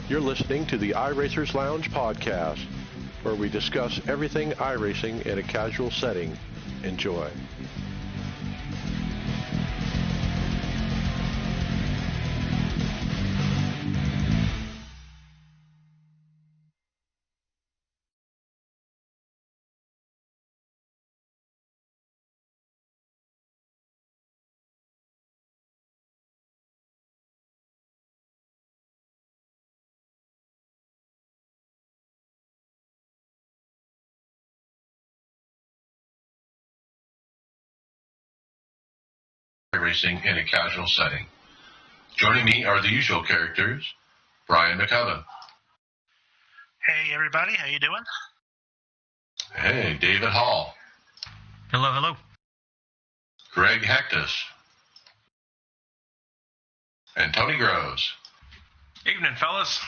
You're listening to the iRacers Lounge podcast, where we discuss everything iRacing in a casual setting. Enjoy. Racing in a casual setting. Joining me are the usual characters, Brian McCubbin. Hey everybody, how you doing? Hey, David Hall. Hello, hello. Greg Hectus. And Tony Groves. Evening, fellas.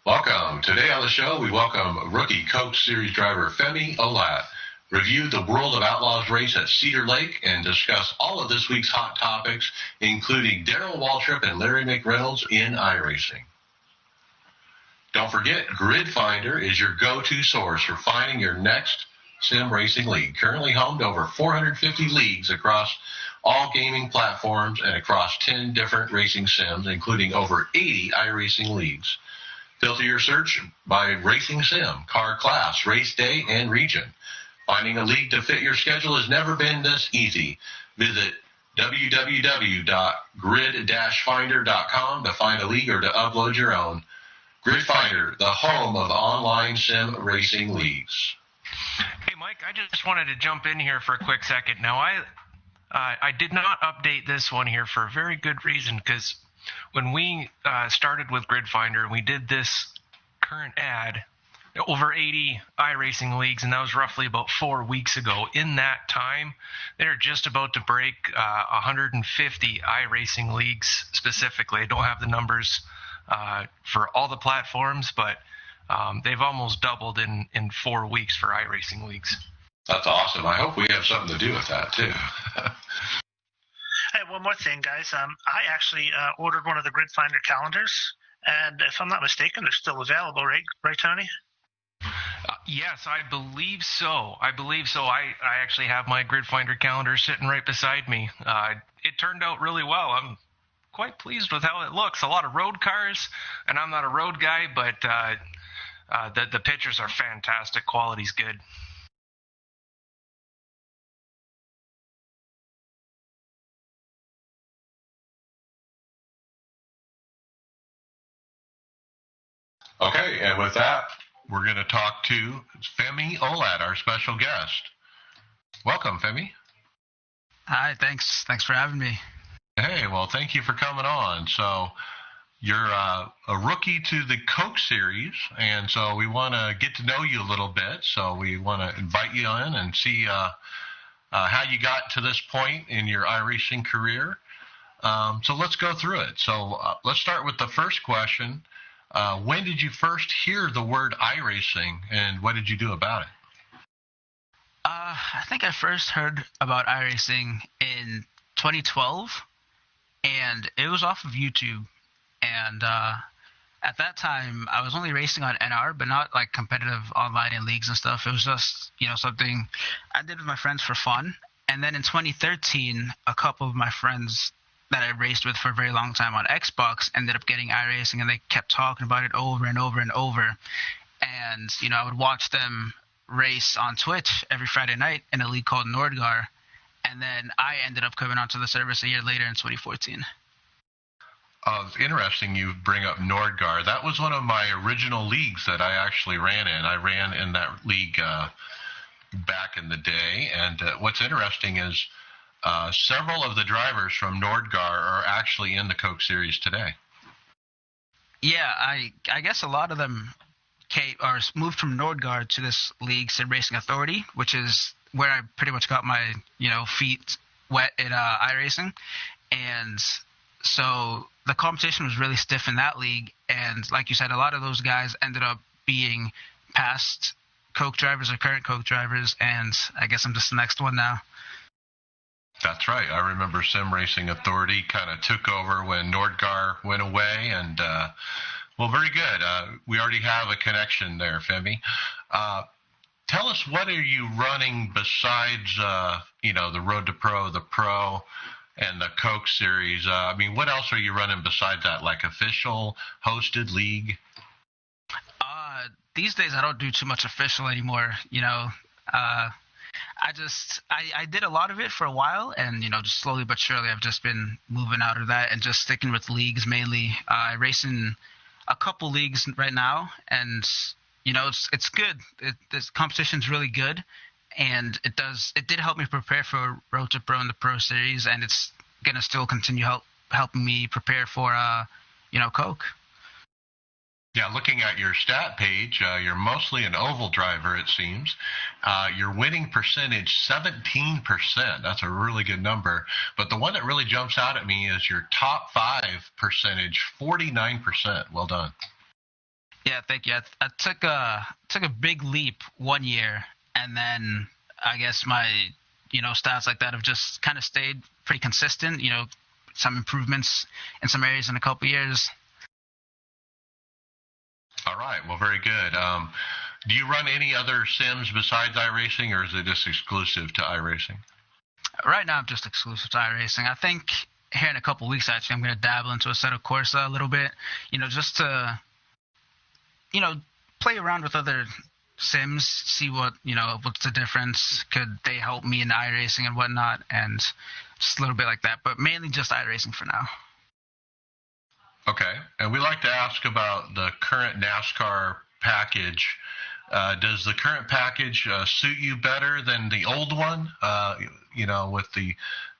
Welcome. Today on the show, we welcome rookie Coke Series driver Femi Olat, review the World of Outlaws race at Cedar Lake, and discuss all of this week's hot topics, including Darrell Waltrip and Larry McReynolds in iRacing. Don't forget, Grid Finder is your go-to source for finding your next sim racing league. Currently home to over 450 leagues across all gaming platforms and across 10 different racing sims, including over 80 iRacing leagues. Filter your search by racing sim, car class, race day, and region. Finding a league to fit your schedule has never been this easy. Visit www.grid-finder.com to find a league or to upload your own. Grid Finder, the home of online sim racing leagues. Hey, Mike, I just wanted to jump in here for a quick second. Now, I did not update this one here for a very good reason, because when we started with Grid Finder and we did this current ad, over 80 iRacing leagues, and that was roughly about 4 weeks ago. In that time, they're just about to break 150 iRacing leagues specifically. I don't have the numbers for all the platforms, but they've almost doubled in 4 weeks for iRacing leagues. That's awesome. I hope we have something to do with that, too. Hey, one more thing, guys. I actually ordered one of the Grid Finder calendars, and if I'm not mistaken, they're still available, right, Tony? Yes, I believe so. I actually have my Grid Finder calendar sitting right beside me. It turned out really well. I'm quite pleased with how it looks. A lot of road cars, and I'm not a road guy, but the pictures are fantastic. Quality's good. Okay, and with that, we're going to talk to Femi Olat, our special guest. Welcome, Femi. Hi, thanks. Thanks for having me. Hey, well, thank you for coming on. So you're a rookie to the Coke Series, and so we want to get to know you a little bit. So we want to invite you in and see how you got to this point in your iRacing career. So let's go through it. So let's start with the first question. When did you first hear the word iRacing, and what did you do about it? I think I first heard about iRacing in 2012, and it was off of YouTube. And at that time, I was only racing on NR, but not like competitive online in leagues and stuff. It was just, something I did with my friends for fun. And then in 2013, a couple of my friends that I raced with for a very long time on Xbox ended up getting iRacing, and they kept talking about it over and over and over. And, I would watch them race on Twitch every Friday night in a league called Nordgar. And then I ended up coming onto the service a year later in 2014. It's interesting you bring up Nordgar. That was one of my original leagues that I actually ran in. I ran in that league back in the day. And what's interesting is several of the drivers from Nordgar are actually in the Coke Series today. Yeah, I guess a lot of them moved from Nordgar to this league, Sim Racing Authority, which is where I pretty much got my feet wet in iRacing. And so the competition was really stiff in that league. And like you said, a lot of those guys ended up being past Coke drivers or current Coke drivers. And I guess I'm just the next one now. That's right. I remember Sim Racing Authority kind of took over when Nordgar went away, and Well, very good. We already have a connection there, Femi. Tell us, what are you running besides, the Road to Pro, the Pro, and the Coke Series? What else are you running besides that, like official, hosted, league? These days I don't do too much official anymore. I did a lot of it for a while, and just slowly but surely I've just been moving out of that and just sticking with leagues mainly. I race in a couple leagues right now, and it's good. This competition's really good, and it did help me prepare for Road to Pro and the Pro Series, and it's gonna still continue helping me prepare for Coke. Yeah, looking at your stat page, you're mostly an oval driver, it seems. Your winning percentage, 17%. That's a really good number. But the one that really jumps out at me is your top 5 percentage, 49%. Well done. Yeah, thank you. I took a big leap one year, and then I guess my stats like that have just kind of stayed pretty consistent. Some improvements in some areas in a couple years. All right. Well, very good. Do you run any other sims besides iRacing, or is it just exclusive to iRacing? Right now, I'm just exclusive to iRacing. I think here in a couple weeks, actually, I'm going to dabble into Assetto Corsa a little bit, just to play around with other sims, see what's the difference. Could they help me in iRacing and whatnot, and just a little bit like that, but mainly just iRacing for now. Okay, and we like to ask about the current NASCAR package. Does the current package suit you better than the old one? With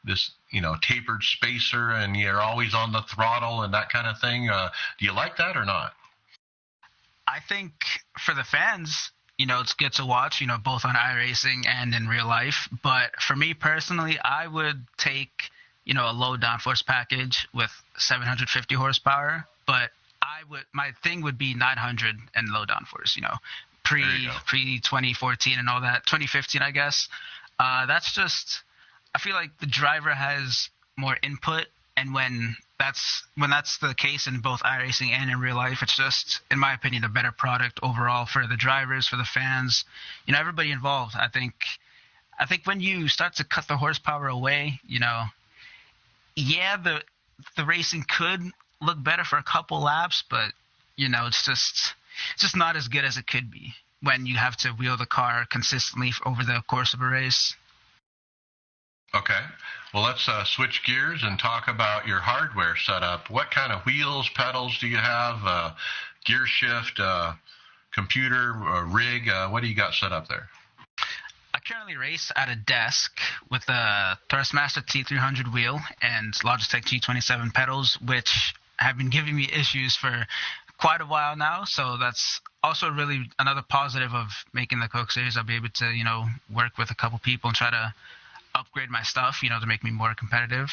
this tapered spacer, and you're always on the throttle and that kind of thing. Do you like that or not? I think for the fans, it's good to watch, both on iRacing and in real life. But for me personally, I would take, a low downforce package with 750 horsepower. But my thing would be 900 and low downforce, pre 2014 and all that, 2015, I guess. That's just, I feel like the driver has more input, and when that's the case in both iRacing and in real life, it's just, in my opinion, a better product overall for the drivers, for the fans, everybody involved. I think when you start to cut the horsepower away, the racing could look better for a couple laps, but it's just not as good as it could be when you have to wheel the car consistently over the course of a race. Okay. Well, let's switch gears and talk about your hardware setup. What kind of wheels, pedals do you have? Gear shift, computer, rig? What do you got set up there? I currently race at a desk with a Thrustmaster T300 wheel and Logitech G27 pedals, which have been giving me issues for quite a while now. So that's also really another positive of making the Coke Series. I'll be able to, work with a couple people and try to upgrade my stuff, to make me more competitive.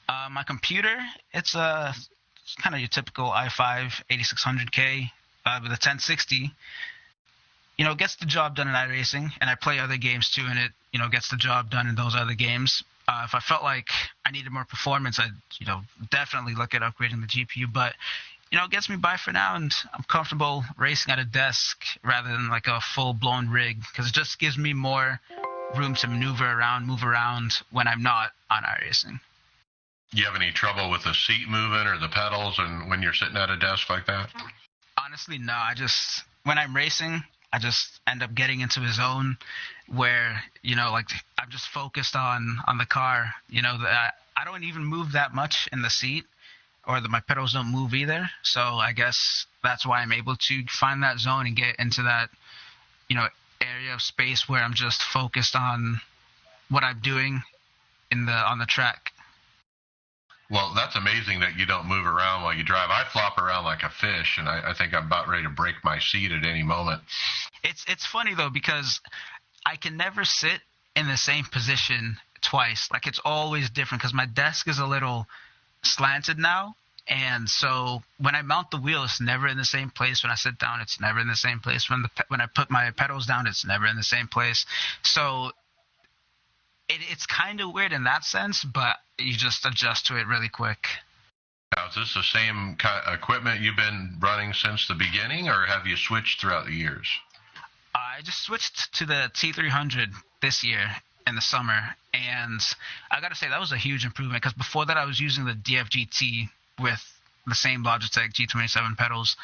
My computer, it's kind of your typical i5 8600K with a 1060. Gets the job done in iRacing, and I play other games too, and it, gets the job done in those other games. If I felt like I needed more performance, I'd, definitely look at upgrading the GPU, but, it gets me by for now, and I'm comfortable racing at a desk rather than like a full-blown rig, because it just gives me more room to move around when I'm not on iRacing. Do you have any trouble with the seat moving or the pedals and when you're sitting at a desk like that? Honestly, no. When I'm racing, I just end up getting into a zone where, I'm just focused on the car, that I don't even move that much in the seat, or my pedals don't move either. So I guess that's why I'm able to find that zone and get into that, area of space where I'm just focused on what I'm doing on the track. Well, that's amazing that you don't move around while you drive. I flop around like a fish, and I think I'm about ready to break my seat at any moment. It's funny though, because I can never sit in the same position twice. Like, it's always different because my desk is a little slanted now. And so when I mount the wheel, it's never in the same place. When I sit down, it's never in the same place. When I put my pedals down, it's never in the same place. So it's kind of weird in that sense, but you just adjust to it really quick. Now, is this the same kind of equipment you've been running since the beginning, or have you switched throughout the years? I just switched to the T300 this year in the summer, and I got to say that was a huge improvement because before that I was using the DFGT with the same Logitech G27 pedals,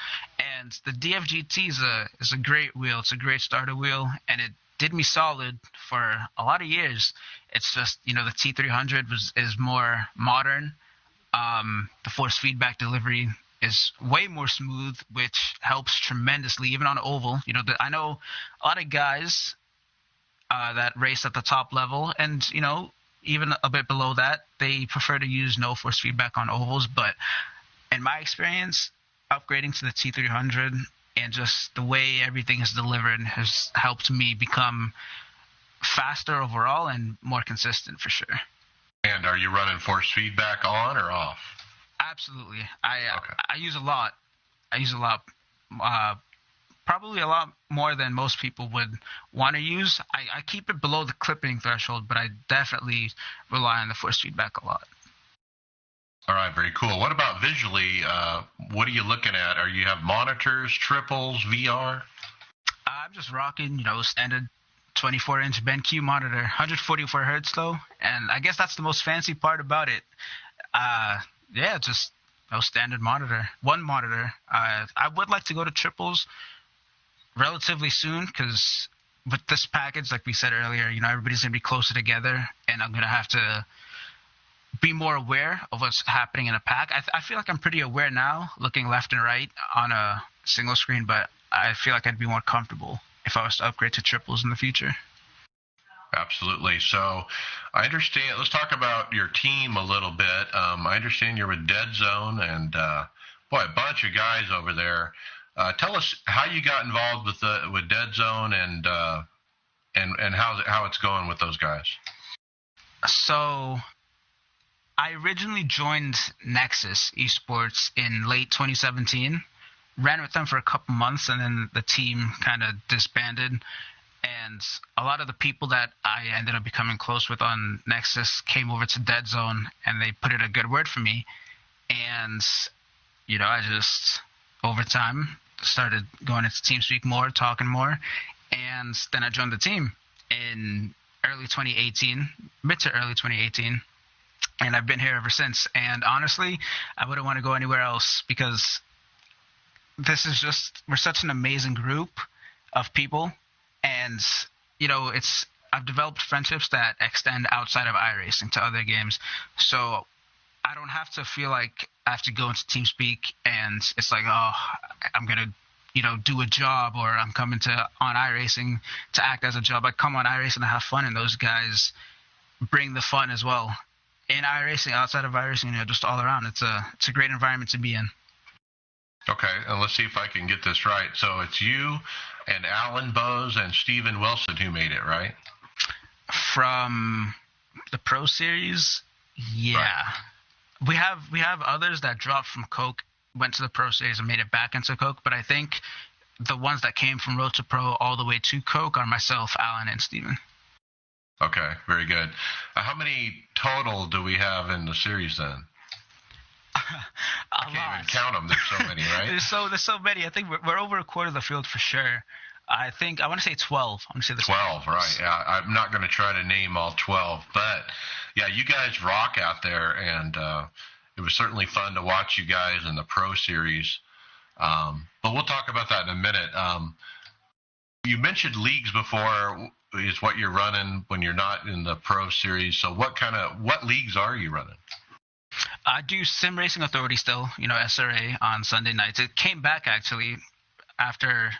and the DFGT is a great wheel. It's a great starter wheel, and it did me solid for a lot of years. It's just, the T300 is more modern. The force feedback delivery is way more smooth, which helps tremendously, even on oval. I know a lot of guys that race at the top level, and even a bit below that, they prefer to use no force feedback on ovals. But in my experience, upgrading to the T300 and just the way everything is delivered has helped me become faster overall and more consistent for sure. And are you running force feedback on or off? Absolutely. I use a lot. Probably a lot more than most people would want to use. I keep it below the clipping threshold, but I definitely rely on the force feedback a lot. All right, very cool. What about visually? What are you looking at? Are you have monitors, triples, VR? I'm just rocking, standard 24-inch BenQ monitor, 144 hertz though, and I guess that's the most fancy part about it. Just standard monitor, one monitor. I would like to go to triples relatively soon because with this package, like we said earlier, everybody's gonna be closer together, and I'm gonna have to be more aware of what's happening in a pack. I feel like I'm pretty aware now, looking left and right on a single screen, but I feel like I'd be more comfortable if I was to upgrade to triples in the future. Absolutely. So I understand. Let's talk about your team a little bit. I understand you're with Dead Zone, and a bunch of guys over there. Tell us how you got involved with Dead Zone and how it's going with those guys. So I originally joined Nexus Esports in late 2017. Ran with them for a couple months, and then the team kind of disbanded. And a lot of the people that I ended up becoming close with on Nexus came over to Dead Zone, and they put in a good word for me. And, I just, over time, started going into TeamSpeak more, talking more. And then I joined the team in mid to early 2018. And I've been here ever since. And honestly, I wouldn't want to go anywhere else because we're such an amazing group of people, and I've developed friendships that extend outside of iRacing to other games, so I don't have to feel like I have to go into TeamSpeak and it's like, oh, I'm gonna do a job, or I'm coming on iRacing to act as a job. I come on iRacing to have fun, and those guys bring the fun as well in iRacing, outside of iRacing, just all around. It's a great environment to be in. Okay, and let's see if I can get this right. So it's you and Alan Bose and Steven Wilson who made it, right? From the Pro Series, yeah. Right. We have others that dropped from Coke, went to the Pro Series, and made it back into Coke, but I think the ones that came from Road to Pro all the way to Coke are myself, Alan, and Steven. Okay, very good. How many total do we have in the series then? I can't even count them. There's so many, right? There's so many. I think we're over a quarter of the field for sure. I want to say 12. I'm going to say 12, right. Yeah, I'm not going to try to name all 12. But, yeah, you guys rock out there, and it was certainly fun to watch you guys in the Pro Series. But we'll talk about that in a minute. You mentioned leagues before is what you're running when you're not in the Pro Series. So what leagues are you running? I do Sim Racing Authority still, SRA on Sunday nights. It came back actually after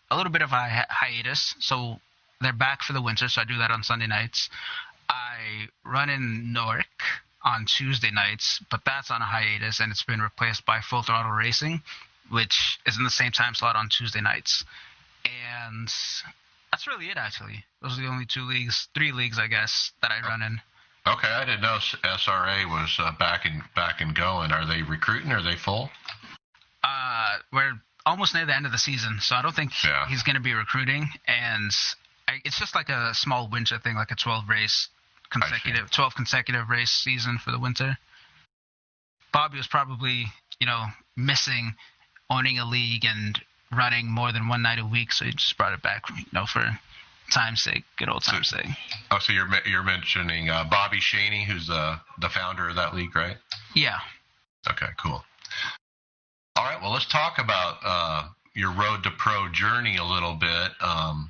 a little bit of a hiatus, so they're back for the winter, so I do that on Sunday nights. I run in Newark on Tuesday nights, but that's on a hiatus, and it's been replaced by Full Throttle Racing, which is in the same time slot on Tuesday nights. And that's really it, actually. Those are the only three leagues, I guess, that I run in. Okay, I didn't know SRA was back and going. Are they recruiting? Are they full? We're almost near the end of the season, so I don't think he's going to be recruiting. And it's just like a small winter thing, like a 12 consecutive race season for the winter. Bobby was probably, missing owning a league and running more than one night a week, so he just brought it back, for time's sake, good old time's sake. Oh, so you're mentioning Bobby Shaney, who's the founder of that league, right? Yeah. Okay, cool. All right, well, let's talk about your Road to Pro journey a little bit. How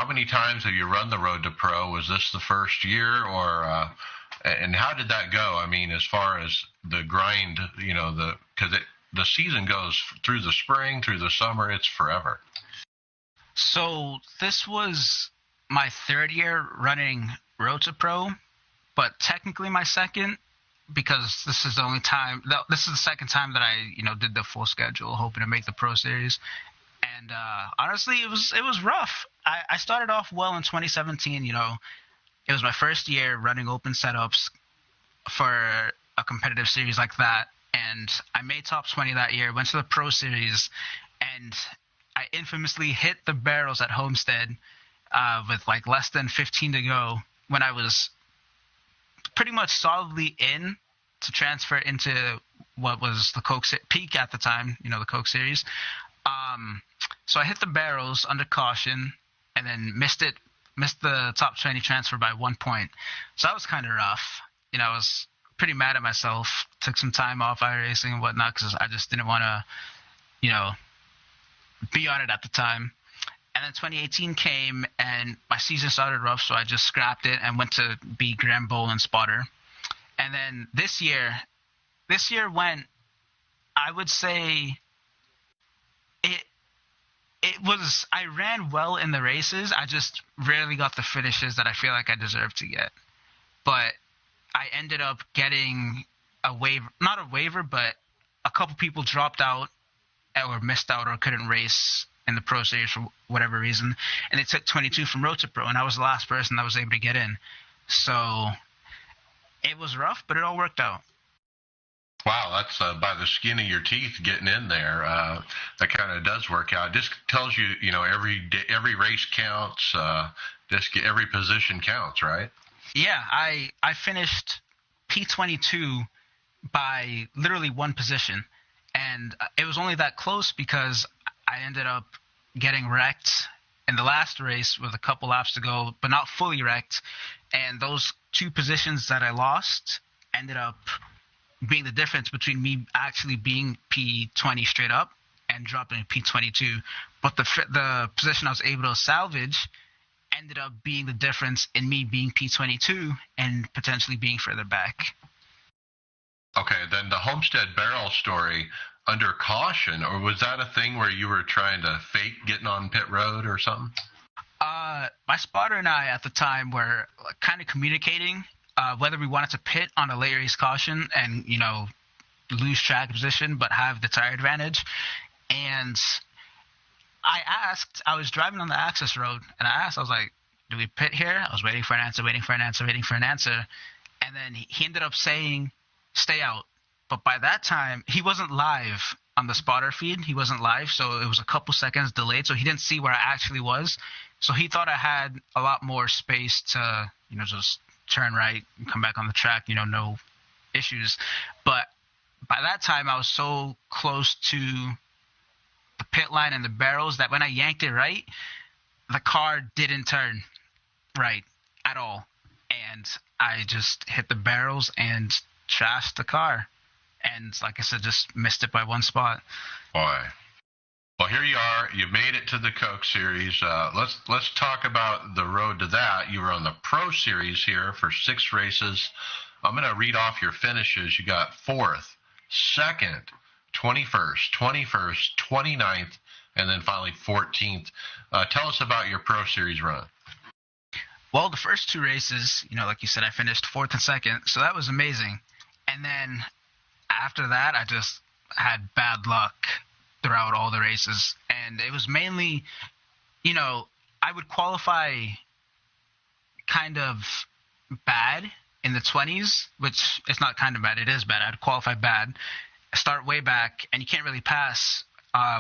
many times have you run the Road to Pro? Was this the first year, or and how did that go? I mean, as far as the grind, because the season goes through the spring, through the summer, it's forever. So this was my third year running Road to Pro, but technically my second, because this is the second time that I, did the full schedule, hoping to make the Pro Series. And honestly, it was rough. I started off well in 2017. It was my first year running open setups for a competitive series like that, and I made top 20 that year. Went to the Pro Series, and I infamously hit the barrels at Homestead with like less than 15 to go when I was pretty much solidly in to transfer into what was the Coke peak at the time, the Coke Series. So I hit the barrels under caution and then missed the top 20 transfer by 1 point. So that was kind of rough. I was pretty mad at myself. Took some time off iRacing and whatnot because I just didn't want to, be on it at the time. And then 2018 came and my season started rough, so I just scrapped it and went to be Grand Bowl and spotter. And then this year went, I would say, I ran well in the races. I just rarely got the finishes that I feel like I deserved to get. But I ended up getting a waiver, not a waiver, but a couple people dropped out or missed out or couldn't race in the Pro Series for whatever reason. And they took 22 from Road to Pro, and I was the last person that was able to get in. So it was rough, but it all worked out. Wow, that's by the skin of your teeth getting in there. That kind of does work out. It just tells you, every race counts. Every position counts, right? Yeah, I finished P22 by literally one position, and it was only that close because I ended up getting wrecked in the last race with a couple laps to go, but not fully wrecked. And those two positions that I lost ended up being the difference between me actually being P20 straight up and dropping P22. But the position I was able to salvage ended up being the difference in me being P22 and potentially being further back. Okay, then the Homestead barrel story, under caution, or was that a thing where you were trying to fake getting on pit road or something? My spotter and I at the time were kind of communicating whether we wanted to pit on a late race caution and, lose track position but have the tire advantage. And I was driving on the access road, and I was like, do we pit here? I was waiting for an answer. And then he ended up saying, stay out. But by that time, he wasn't live on the spotter feed. He wasn't live, so it was a couple seconds delayed, so he didn't see where I actually was. So he thought I had a lot more space to, just turn right and come back on the track, no issues. But by that time, I was so close to the pit line and the barrels that when I yanked it right, the car didn't turn right at all. And I just hit the barrels and trashed the car. And like I said, just missed it by one spot. Boy. Well, here you are. You made it to the Coke Series. Let's talk about the road to that. You were on the Pro Series here for 6 races. I'm going to read off your finishes. You got 4th, 2nd, 21st, 29th, and then finally 14th. Tell us about your Pro Series run. Well, the first 2 races, like you said, I finished 4th and 2nd, so that was amazing. And then after that, I just had bad luck throughout all the races. And it was mainly, I would qualify kind of bad in the 20s, which it's not kind of bad, it is bad. I'd qualify bad, start way back, and you can't really pass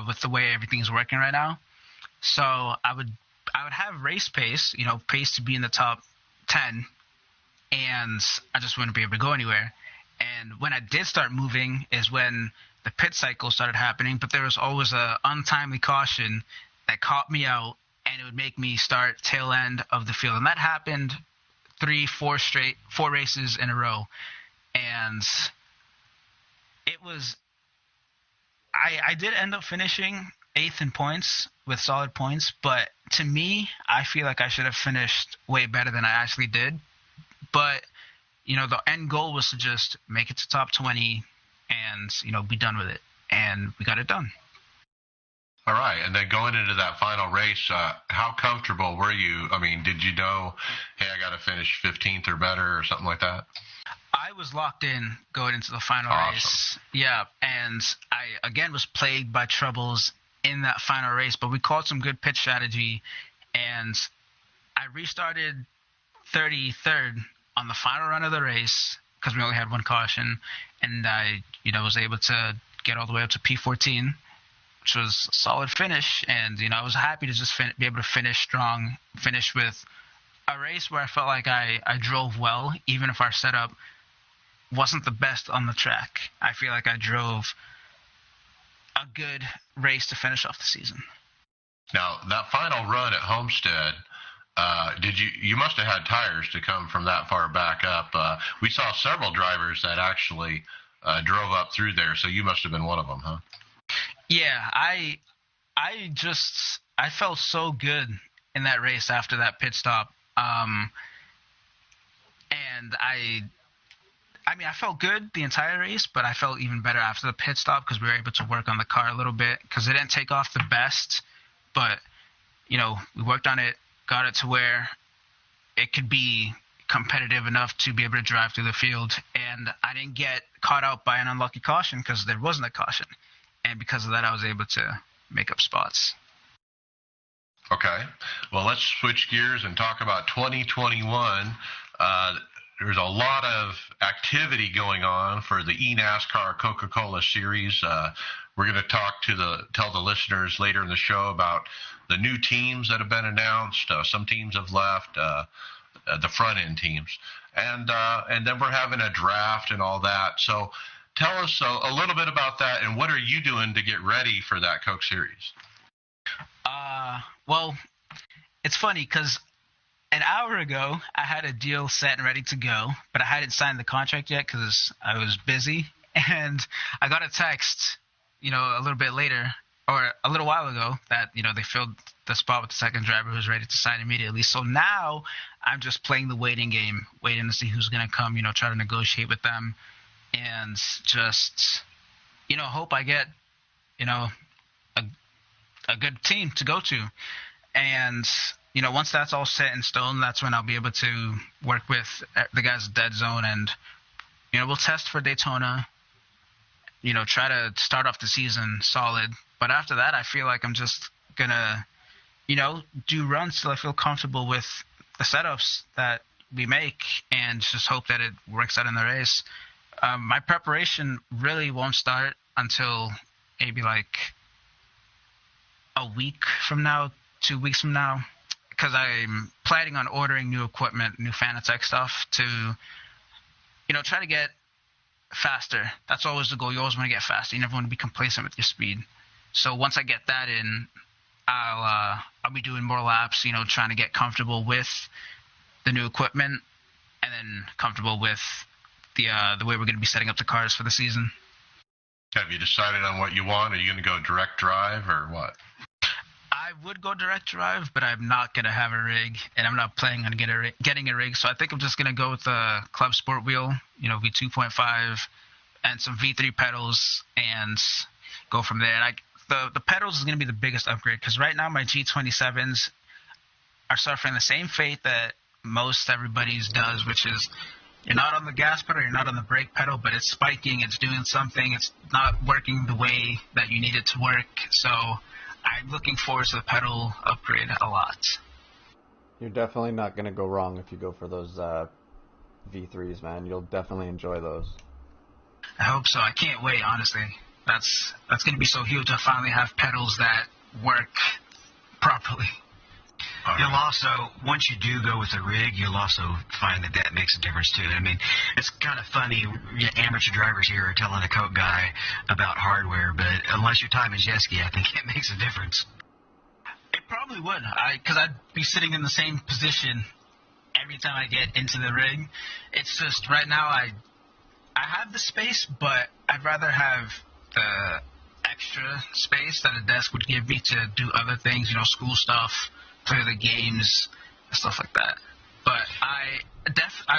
with the way everything's working right now. So I would have race pace, pace to be in the top 10, and I just wouldn't be able to go anywhere. And when I did start moving is when the pit cycle started happening, but there was always a untimely caution that caught me out, and it would make me start tail end of the field. And that happened 4 races in a row. And it was, I did end up finishing 8th in points with solid points, but to me, I feel like I should have finished way better than I actually did. But, the end goal was to just make it to top 20 and, be done with it. And we got it done. All right. And then going into that final race, how comfortable were you? I mean, did you know, hey, I got to finish 15th or better or something like that? I was locked in going into the final race. Yeah. And I, again, was plagued by troubles in that final race, but we called some good pit strategy, and I restarted 33rd on the final run of the race because we only had one caution, and I, was able to get all the way up to P14, which was a solid finish, and, I was happy to just be able to finish strong, finish with a race where I felt like I drove well, even if our setup wasn't the best on the track. I feel like I drove a good race to finish off the season. Now, that final run at Homestead, you must have had tires to come from that far back up. We saw several drivers that actually drove up through there, so you must have been one of them, huh? Yeah, I felt so good in that race after that pit stop. And I felt good the entire race, but I felt even better after the pit stop because we were able to work on the car a little bit because it didn't take off the best, but, we worked on it, got it to where it could be competitive enough to be able to drive through the field. And I didn't get caught out by an unlucky caution because there wasn't a caution. And because of that, I was able to make up spots. Okay. Well, let's switch gears and talk about 2021. There's a lot of activity going on for the eNascar Coca-Cola Series. We're going to tell the listeners later in the show about the new teams that have been announced. Some teams have left, the front end teams, and then we're having a draft and all that. So tell us a little bit about that, and what are you doing to get ready for that Coke Series? Well, it's funny because an hour ago, I had a deal set and ready to go, but I hadn't signed the contract yet because I was busy. And I got a text, a little bit later, or a little while ago, that, they filled the spot with the second driver who was ready to sign immediately. So now I'm just playing the waiting game, waiting to see who's going to come, try to negotiate with them and just, hope I get, a good team to go to. And once that's all set in stone, that's when I'll be able to work with the guys at Dead Zone, and, we'll test for Daytona, try to start off the season solid. But after that, I feel like I'm just going to, do runs till I feel comfortable with the setups that we make and just hope that it works out in the race. My preparation really won't start until maybe like a week from now, 2 weeks from now, because I'm planning on ordering new equipment, new Fanatec stuff to, try to get faster. That's always the goal. You always want to get faster. You never want to be complacent with your speed. So once I get that in, I'll be doing more laps, trying to get comfortable with the new equipment and then comfortable with the way we're going to be setting up the cars for the season. Have you decided on what you want? Are you going to go direct drive or what? I would go direct drive, but I'm not going to have a rig, and I'm not planning on getting a rig. So I think I'm just going to go with the Club Sport wheel, V2.5, and some V3 pedals, and go from there. And the pedals is going to be the biggest upgrade, because right now my G27s are suffering the same fate that most everybody's does, which is you're not on the gas pedal, you're not on the brake pedal, but it's spiking, it's doing something, it's not working the way that you need it to work. So I'm looking forward to the pedal upgrade a lot. You're definitely not going to go wrong if you go for those V3s, man. You'll definitely enjoy those. I hope so. I can't wait, honestly. That's going to be so huge to finally have pedals that work properly. You'll also, once you do go with a rig, you'll also find that makes a difference too. I mean, it's kind of funny, amateur drivers here are telling a Coke guy about hardware, but unless your time is jet ski, I think it makes a difference. It probably would, because I'd be sitting in the same position every time I get into the rig. It's just right now I have the space, but I'd rather have the extra space that a desk would give me to do other things, school stuff, play the games, stuff like that. But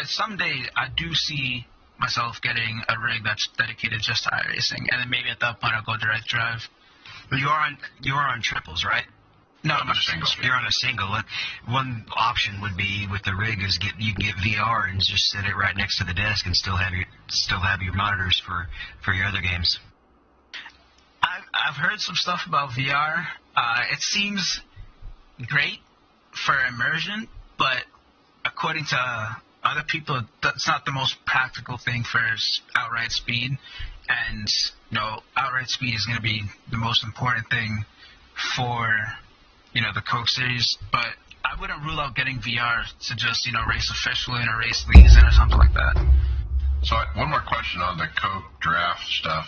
someday I do see myself getting a rig that's dedicated just to iRacing, and then maybe at that point I'll go direct drive. Well, you are on triples, right? No, I'm on a single. You're on a single. One option would be with the rig is you can get VR and just set it right next to the desk and still have your monitors for your other games. I've heard some stuff about VR. It seems great for immersion, but according to other people, that's not the most practical thing for outright speed. And outright speed is going to be the most important thing for the Coke series. But I wouldn't rule out getting VR to just race officially and race leagues or something like that. So one more question on the Coke draft stuff.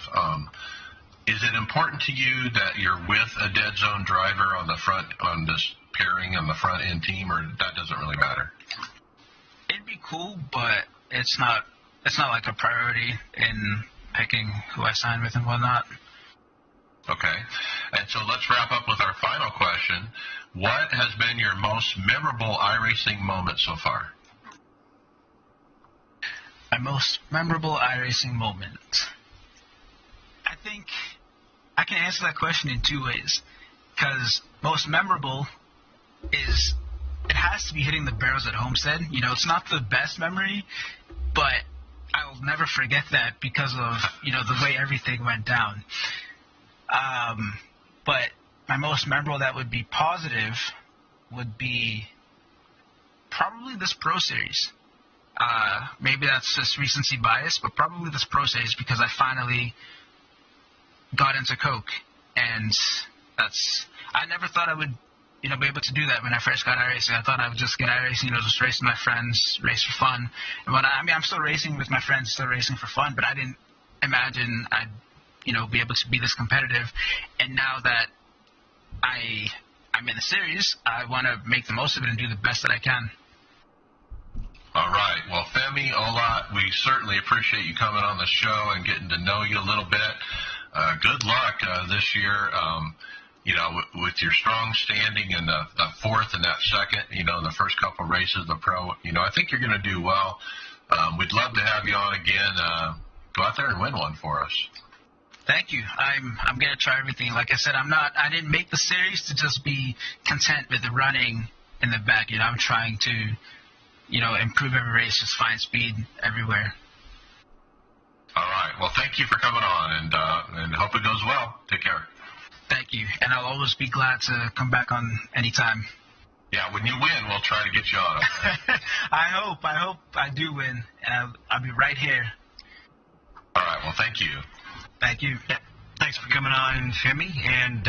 Is it important to you that you're with a dead zone driver on this pairing on the front end team, or that doesn't really matter? It'd be cool, but it's not like a priority in picking who I sign with and whatnot. Okay. And so let's wrap up with our final question. What has been your most memorable iRacing moment so far? My most memorable iRacing moment. I think I can answer that question in two ways. Because most memorable is it has to be hitting the barrels at Homestead. It's not the best memory, but I'll never forget that because of, the way everything went down. But my most memorable that would be positive would be probably this Pro Series. Maybe that's just recency bias, but probably this Pro Series because I finally got into Coke, and I never thought I would, be able to do that when I first got iRacing. I thought I would just get iRacing, just race with my friends, race for fun. And I'm still racing with my friends, still racing for fun, but I didn't imagine I'd, be able to be this competitive. And now that I'm in the series, I want to make the most of it and do the best that I can. All right. Well, Femi, Olat, we certainly appreciate you coming on the show and getting to know you a little bit. Good luck this year. With your strong standing in the fourth and that second, in the first couple of races of the Pro, I think you're going to do well. We'd love to have you on again. Go out there and win one for us. Thank you. I'm going to try everything. Like I said, I didn't make the series to just be content with the running in the back. I'm trying to, improve every race, just find speed everywhere. All right. Well, thank you for coming on, and hope it goes well. Take care. Thank you, and I'll always be glad to come back on anytime. Yeah, when you win, we'll try to get you on. Okay? I hope I do win, and I'll be right here. All right. Well, thank you. Thank you. Yeah. Thanks for coming on, Femi, and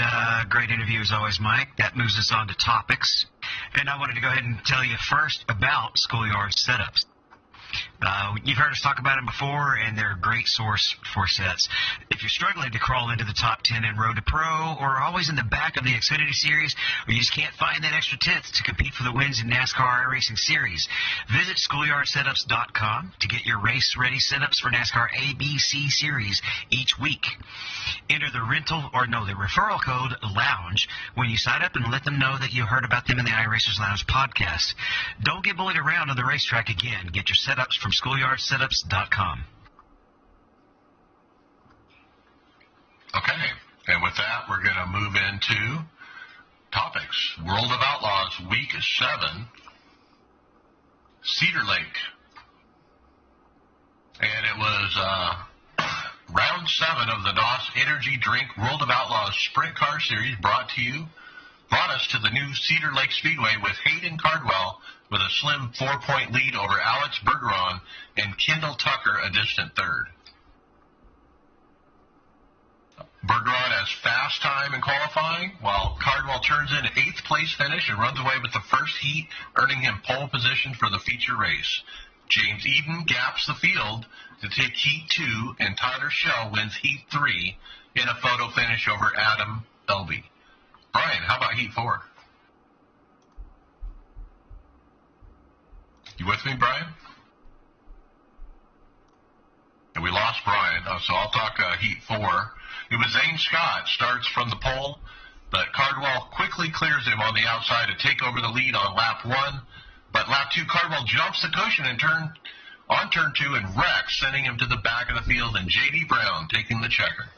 great interview as always, Mike. That moves us on to topics, and I wanted to go ahead and tell you first about Schoolyard Setups. You've heard us talk about them before, and they're a great source for sets. If you're struggling to crawl into the top 10 in Road to Pro, or always in the back of the Xfinity Series, or you just can't find that extra 10th to compete for the wins in NASCAR iRacing Series, visit schoolyardsetups.com to get your race-ready setups for NASCAR ABC Series each week. Enter the referral code LOUNGE when you sign up and let them know that you heard about them in the iRacers Lounge podcast. Don't get bullied around on the racetrack again. Get your setups from schoolyardsetups.com. Okay, and with that, we're going to move into topics. World of Outlaws, Week 7, Cedar Lake. And it was Round 7 of the NOS Energy Drink World of Outlaws Sprint Car Series brought us to the new Cedar Lake Speedway with Hayden Cardwell with a slim 4-point lead over Alex Bergeron and Kendall Tucker a distant third. Bergeron, has fast time in qualifying, while Cardwell turns in an 8th place finish and runs away with the first heat, earning him pole position for the feature race. James Eden gaps the field to take Heat 2, and Tyler Schell wins Heat 3 in a photo finish over Adam Elby. Brian, how about Heat 4? You with me, Brian? And we lost Brian, so I'll talk Heat 4. It was Zane Scott starts from the pole, but Cardwell quickly clears him on the outside to take over the lead on lap 1. But lap 2, Cardwell jumps the cushion and turn 2 and wrecks, sending him to the back of the field, and J.D. Brown taking the checker.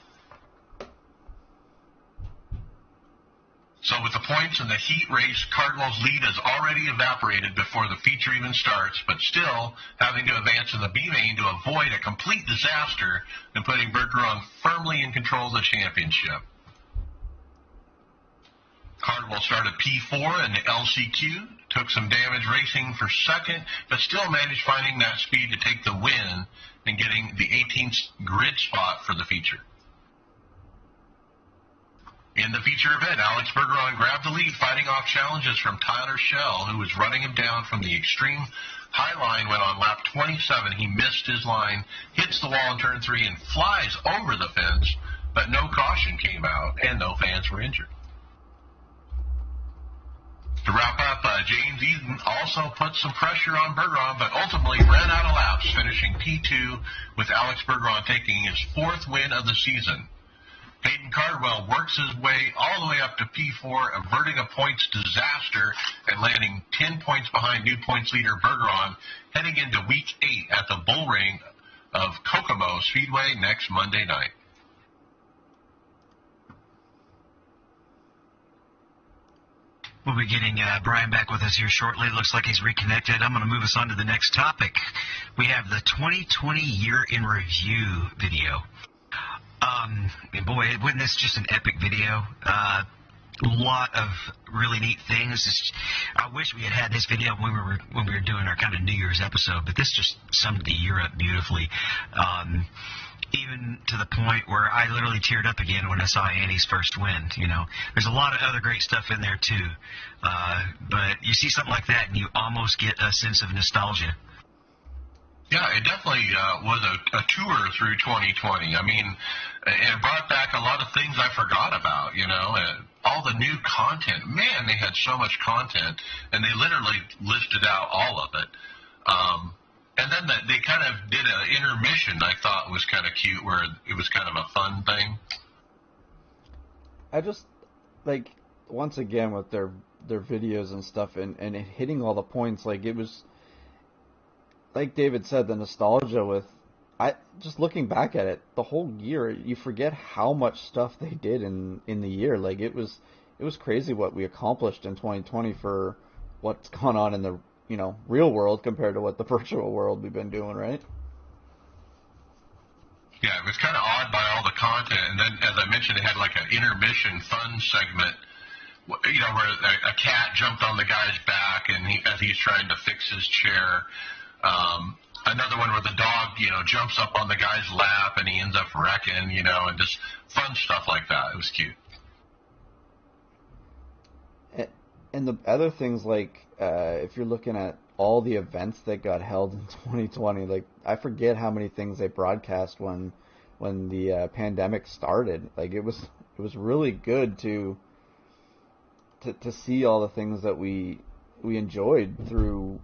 So with the points in the heat race, Cardwell's lead has already evaporated before the feature even starts, but still having to advance in the B main to avoid a complete disaster and putting Bergeron firmly in control of the championship. Cardwell started P4 in the LCQ, took some damage racing for second, but still managed finding that speed to take the win and getting the 18th grid spot for the feature. In the feature event, Alex Bergeron grabbed the lead, fighting off challenges from Tyler Schell, who was running him down from the extreme high line when on lap 27 he missed his line, hits the wall in turn 3, and flies over the fence, but no caution came out and no fans were injured. To wrap up, James Eden also put some pressure on Bergeron, but ultimately ran out of laps, finishing P2 with Alex Bergeron taking his 4th win of the season. Hayden Cardwell works his way all the way up to P4, averting a points disaster and landing 10 points behind new points leader Bergeron, heading into Week 8 at the Bull Ring of Kokomo Speedway next Monday night. We'll be getting Brian back with us here shortly. Looks like he's reconnected. I'm going to move us on to the next topic. We have the 2020 Year in Review video. And boy, wasn't this just an epic video? A lot of really neat things. I wish we had this video when we were doing our kind of New Year's episode, but this just summed the year up beautifully. Even to the point where I literally teared up again when I saw Annie's first win. You know, there's a lot of other great stuff in there too, but you see something like that and you almost get a sense of nostalgia. Yeah, it definitely was a tour through 2020. I mean, it brought back a lot of things I forgot about, you know, and all the new content. Man, they had so much content, and they literally listed out all of it. And then they kind of did an intermission I thought was kind of cute, where it was kind of a fun thing. I just, like, once again with their videos and stuff and hitting all the points, like, it was, like David said, the nostalgia with, just looking back at it, the whole year, you forget how much stuff they did in the year. Like, it was crazy what we accomplished in 2020 for what's gone on in the, you know, real world compared to what the virtual world we've been doing, right? Yeah, it was kind of odd by all the content, and then, as I mentioned, they had like an intermission fun segment, you know, where a cat jumped on the guy's back, and as he's trying to fix his chair. Another one where the dog, you know, jumps up on the guy's lap and he ends up wrecking, you know, and just fun stuff like that. It was cute. And the other things, like, if you're looking at all the events that got held in 2020, like, I forget how many things they broadcast when the pandemic started. Like, it was really good to see all the things that we enjoyed through,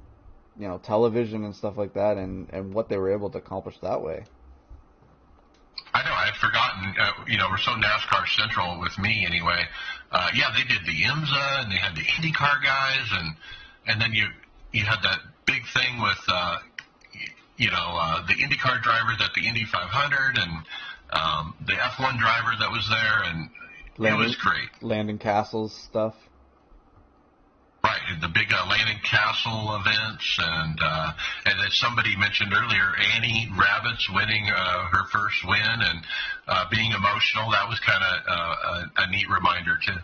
you know, television and stuff like that, and what they were able to accomplish that way. I know, I had forgotten, you know, we're so NASCAR central with me anyway. Yeah, they did the IMSA, and they had the IndyCar guys, and then you had that big thing with, you know, the IndyCar drivers at the Indy 500, and the F1 driver that was there, and it was great. Landon Castle's stuff. Right, the big Landon Castle events, and as somebody mentioned earlier, Annie Rabbit's winning her first win and being emotional. That was kind of a neat reminder too.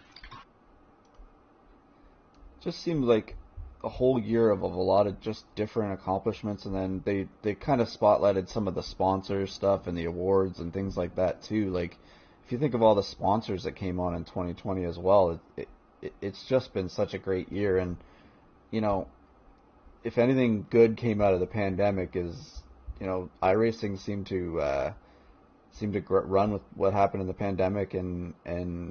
Just seemed like a whole year of a lot of just different accomplishments, and then they kind of spotlighted some of the sponsor stuff and the awards and things like that too. Like, if you think of all the sponsors that came on in 2020 as well, it's just been such a great year. And, you know, if anything good came out of the pandemic is, you know, iRacing seemed to run with what happened in the pandemic, and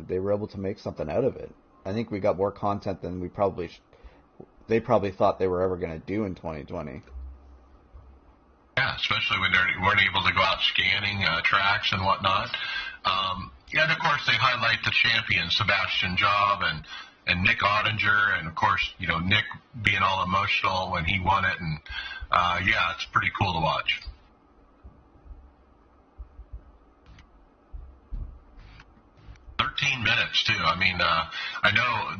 they were able to make something out of it. I think we got more content than they probably thought they were ever going to do in 2020. Yeah, especially when they weren't able to go out scanning tracks and whatnot. And of course they highlight the champions, Sebastian Job and Nick Ottinger, and of course, you know, Nick being all emotional when he won it, and yeah, it's pretty cool to watch. Minutes too. I mean, I know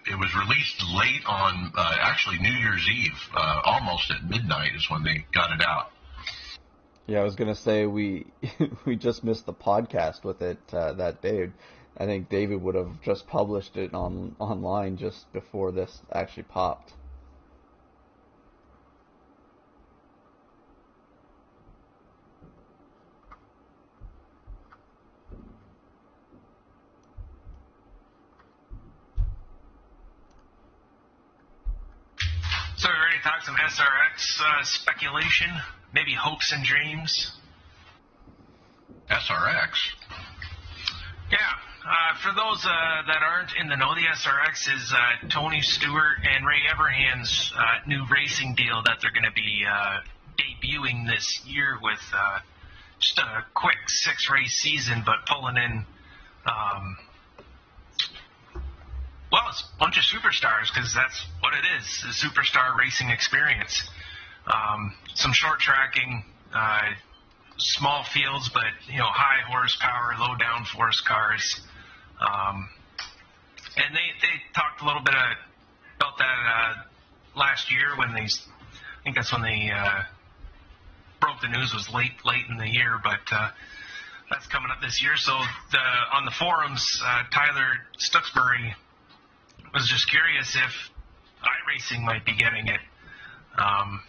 it was released late on actually New Year's Eve, almost at midnight is when they got it out. Yeah, I was gonna say we just missed the podcast with it that day. I think David would have just published it online just before this actually popped. So we're ready to talk some SRX speculation, maybe hopes and dreams. SRX? Yeah. For those that aren't in the know, the SRX is Tony Stewart and Ray Everhand's new racing deal that they're going to be debuting this year with just a quick 6-race season, but pulling in, well, it's a bunch of superstars, because that's what it is, a superstar racing experience. Some short tracking, small fields, but, you know, high horsepower, low downforce cars. And they talked a little bit about that last year when I think that's when they broke the news, was late in the year, but that's coming up this year. So on the forums, Tyler Stuxbury was just curious if iRacing might be getting it. Kind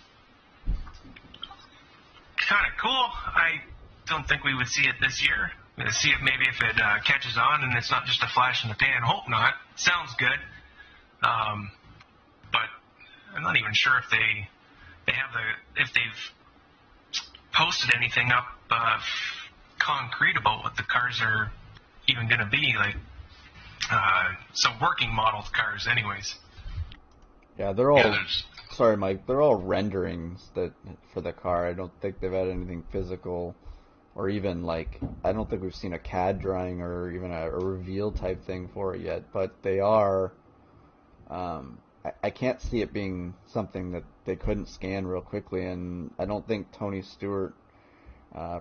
of cool. I don't think we would see it this year. We're going to see it maybe if it catches on and it's not just a flash in the pan. Hope not. Sounds good. But I'm not even sure if if they've posted anything up concrete about what the cars are even going to be, like some working model cars anyways. Yeah, they're all, sorry Mike, they're all renderings for the car. I don't think they've had anything physical, or even like, I don't think we've seen a CAD drawing or even a reveal type thing for it yet, but they are, I can't see it being something that they couldn't scan real quickly, and I don't think Tony Stewart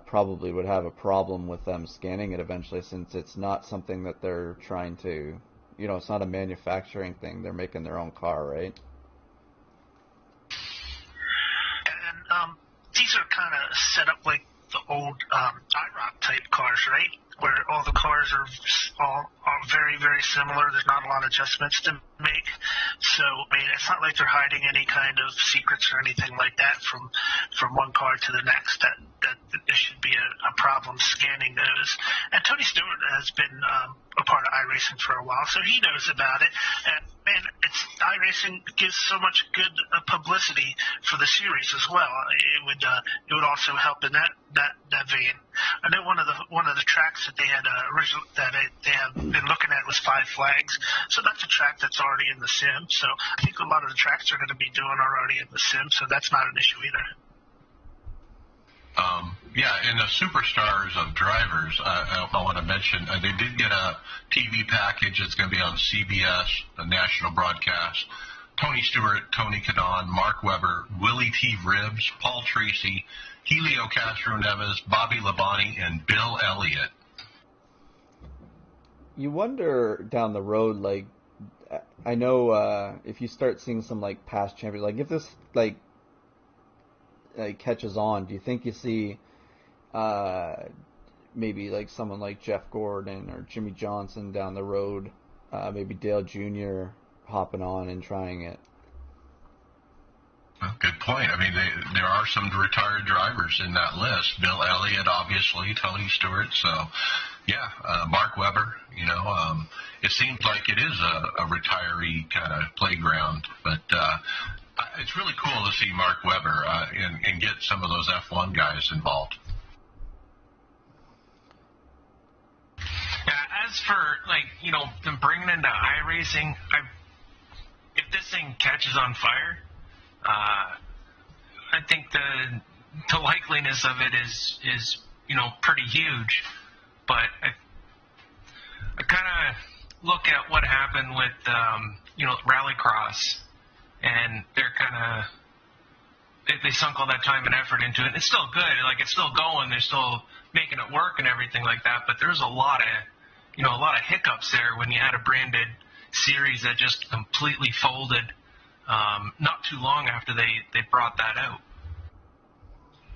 probably would have a problem with them scanning it eventually, since it's not something that they're trying to, you know, it's not a manufacturing thing. They're making their own car, right? And these are kind of set up like the old iRock type cars, right? Where all the cars are all very, very similar. There's not a lot of adjustments to make. So, I mean, it's not like they're hiding any kind of secrets or anything like that from one car to the next. That there should be a problem scanning those. And Tony Stewart has been a part of iRacing for a while, so he knows about it. And man, iRacing gives so much good publicity for the series as well. It would also help in that vein. I know one of the tracks that they had they have been looking at was Five Flags, so that's a track that's already in the sim. So I think a lot of the tracks they're going to be doing already in the sim, so that's not an issue either. Yeah, and the superstars of drivers, I want to mention, they did get a TV package. It's going to be on CBS, a national broadcast. Tony Stewart, Tony Kanaan, Mark Webber, Willie T. Ribbs, Paul Tracy, Helio Castro-Neves, Bobby Labonte, and Bill Elliott. You wonder down the road, like, I know if you start seeing some, like, past champions, like, if this, like catches on, do you think you see maybe like someone like Jeff Gordon or Jimmy Johnson down the road, maybe Dale Jr. hopping on and trying it? Good point. I mean, there are some retired drivers in that list. Bill Elliott, obviously, Tony Stewart. So, yeah, seems like it is a retiree kind of playground, but it's really cool to see Mark Webber and get some of those F1 guys involved. Yeah, as for, them bringing into iRacing, if this thing catches on fire, I think the likeliness of it is pretty huge. But I kind of look at what happened with, Rallycross, and they're kind of, they sunk all that time and effort into it. It's still good. It's still going. They're still making it work and everything like that. But there's a lot of hiccups there when you had a branded series that just completely folded not too long after they brought that out.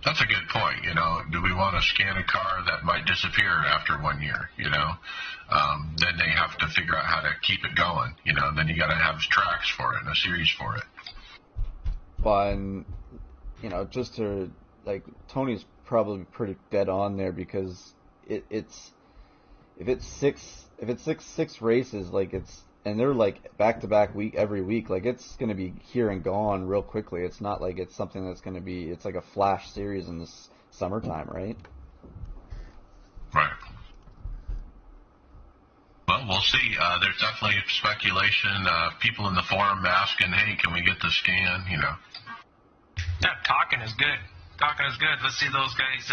That's a good point. Do we want to scan a car that might disappear after 1 year? Then they have to figure out how to keep it going. Then you got to have tracks for it and a series for it. Well, and just to Tony's probably pretty dead on there, because it's if it's six races, and they're back to back week every week, it's going to be here and gone real quickly. It's not like it's something that's going to be, it's like a flash series in this summertime, right? Right. Well, we'll see. There's definitely speculation. People in the forum asking, hey, can we get the scan? Yeah, talking is good. Let's see those guys,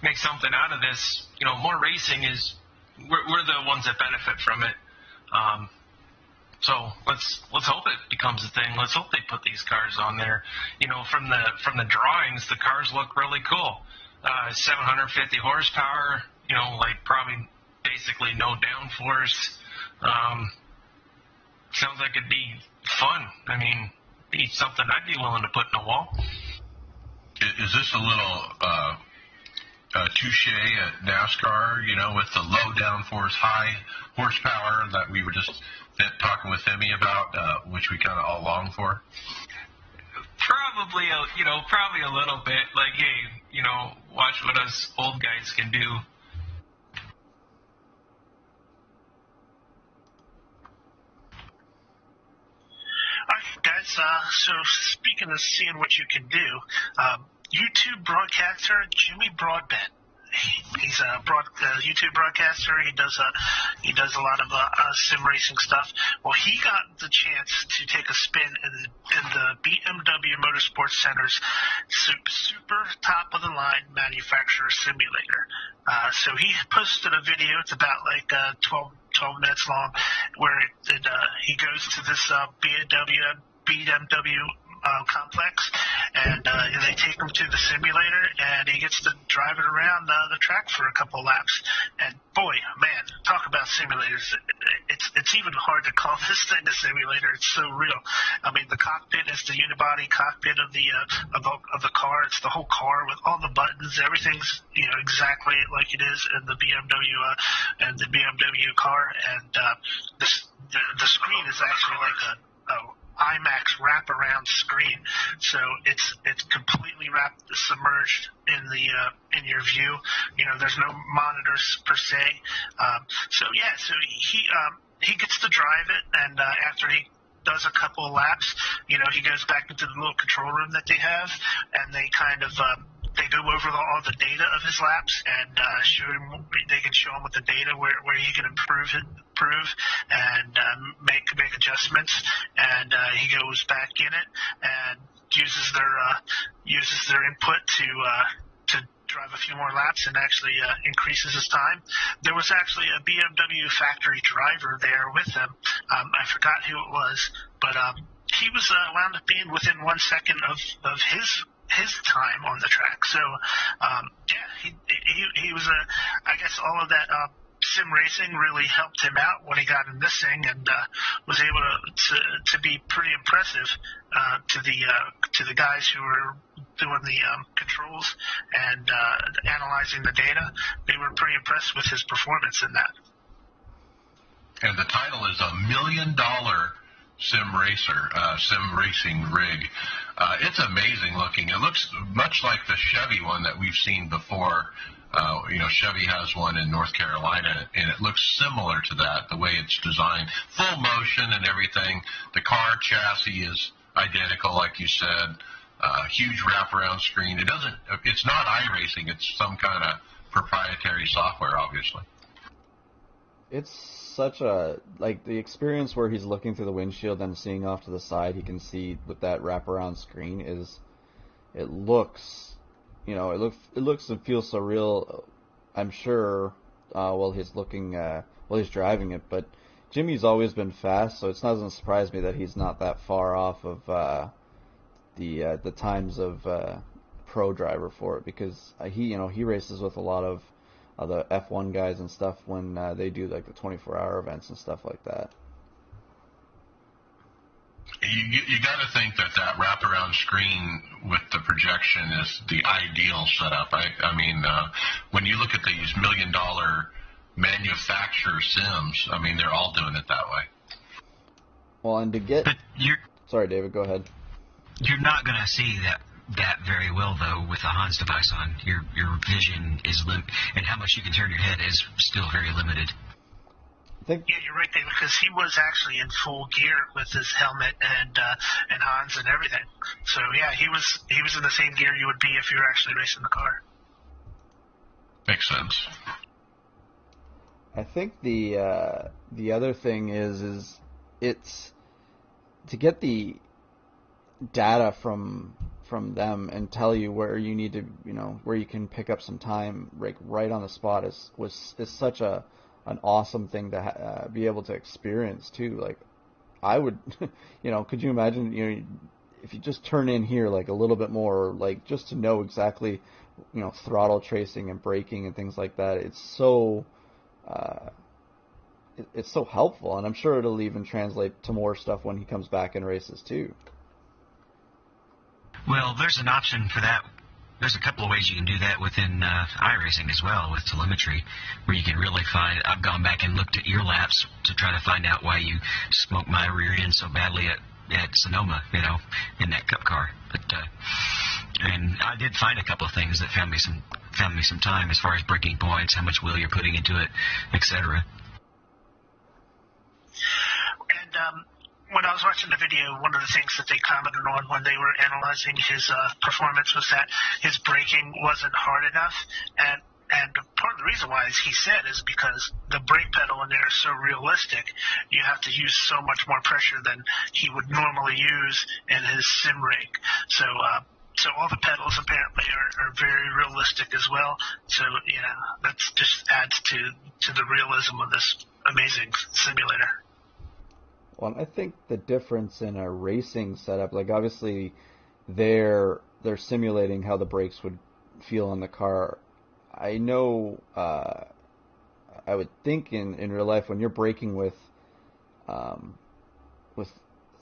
make something out of this. More racing is, we're the ones that benefit from it. So let's hope it becomes a thing. Let's hope they put these cars on there. From the drawings, the cars look really cool. 750 horsepower. Probably basically no downforce. Sounds like it'd be fun. Be something I'd be willing to put in a wall. Is this a little touche at NASCAR, with the low downforce, high horsepower that we were just talking with Femi about, which we kind of all long for? Probably a little bit. Hey, watch what us old guys can do. All right, guys. So speaking of seeing what you can do, YouTube broadcaster Jimmy Broadbent. He's a YouTube broadcaster. He does a lot of sim racing stuff. Well, he got the chance to take a spin in the BMW Motorsports Center's super top of the line manufacturer simulator. So he posted a video. It's about 12 minutes long, where he goes to this BMW complex, and they take him to the simulator, and he gets to drive it around the track for a couple of laps. And boy, man, talk about simulators! It's even hard to call this thing a simulator. It's so real. The cockpit is the unibody cockpit of the car. It's the whole car with all the buttons. Everything's exactly like it is in the BMW car, and the screen is actually like a IMAX wraparound screen, so it's completely submerged in your view. There's no monitors per se. So he gets to drive it, and after he does a couple of laps, he goes back into the little control room that they have, and they kind of they go over all the data of his laps, and they can show him with the data where he can improve and make adjustments, and he goes back in it and uses their input to drive a few more laps and actually increases his time. There was actually a BMW factory driver there with him. I forgot who it was, but he was wound up being within 1 second of his time on the track. So he was I guess all of that sim racing really helped him out when he got in this thing, and was able to be pretty impressive to the guys who were doing the controls and analyzing the data. They were pretty impressed with his performance in that. And the title is $1 million sim racing rig. It's amazing looking. It looks much like the Chevy one that we've seen before. Chevy has one in North Carolina, and it looks similar to that, the way it's designed. Full motion and everything. The car chassis is identical, like you said. Huge wraparound screen. It's not iRacing. It's some kind of proprietary software, obviously. It's such a, like, the experience where he's looking through the windshield and seeing off to the side, he can see with that wraparound screen it looks and feels so real, I'm sure, while he's driving it. But Jimmy's always been fast, so it doesn't surprise me that he's not that far off of the times of pro driver for it, because he races with a lot of the F1 guys and stuff when they do like the 24-hour events and stuff like that. You got to think that wraparound screen with the projection is the ideal setup. I mean, when you look at these $1 million manufacturer sims, I mean, they're all doing it that way. Well, and to get... Sorry, David, go ahead. You're not going to see that very well, though, with the Hans device on. Your vision is and how much you can turn your head is still very limited. Yeah, you're right, David, because he was actually in full gear with his helmet and Hans and everything. So yeah, he was in the same gear you would be if you were actually racing the car. Makes sense. I think the other thing is it's to get the data from them and tell you where you need to, where you can pick up some time right on the spot is such an awesome thing to be able to experience too. Like, I would, could you imagine, if you just turn in here like a little bit more, like just to know exactly, throttle tracing and braking and things like that. It's so helpful, and I'm sure it'll even translate to more stuff when he comes back and races too. Well, there's an option for that. There's a couple of ways you can do that within iRacing as well, with telemetry, where you can really find. I've gone back and looked at ear laps to try to find out why you smoked my rear end so badly at Sonoma, in that Cup car. But and I did find a couple of things that found me some time as far as braking points, how much wheel you're putting into it, etc. And when I was watching the video, one of the things that they commented on when they were analyzing his performance was that his braking wasn't hard enough, and part of the reason why, as he said, is because the brake pedal in there is so realistic. You have to use so much more pressure than he would normally use in his sim rig. So all the pedals apparently are very realistic as well. So that just adds to the realism of this amazing simulator. Well, I think the difference in a racing setup, like obviously they're simulating how the brakes would feel in the car. I know, I would think in real life when you're braking with the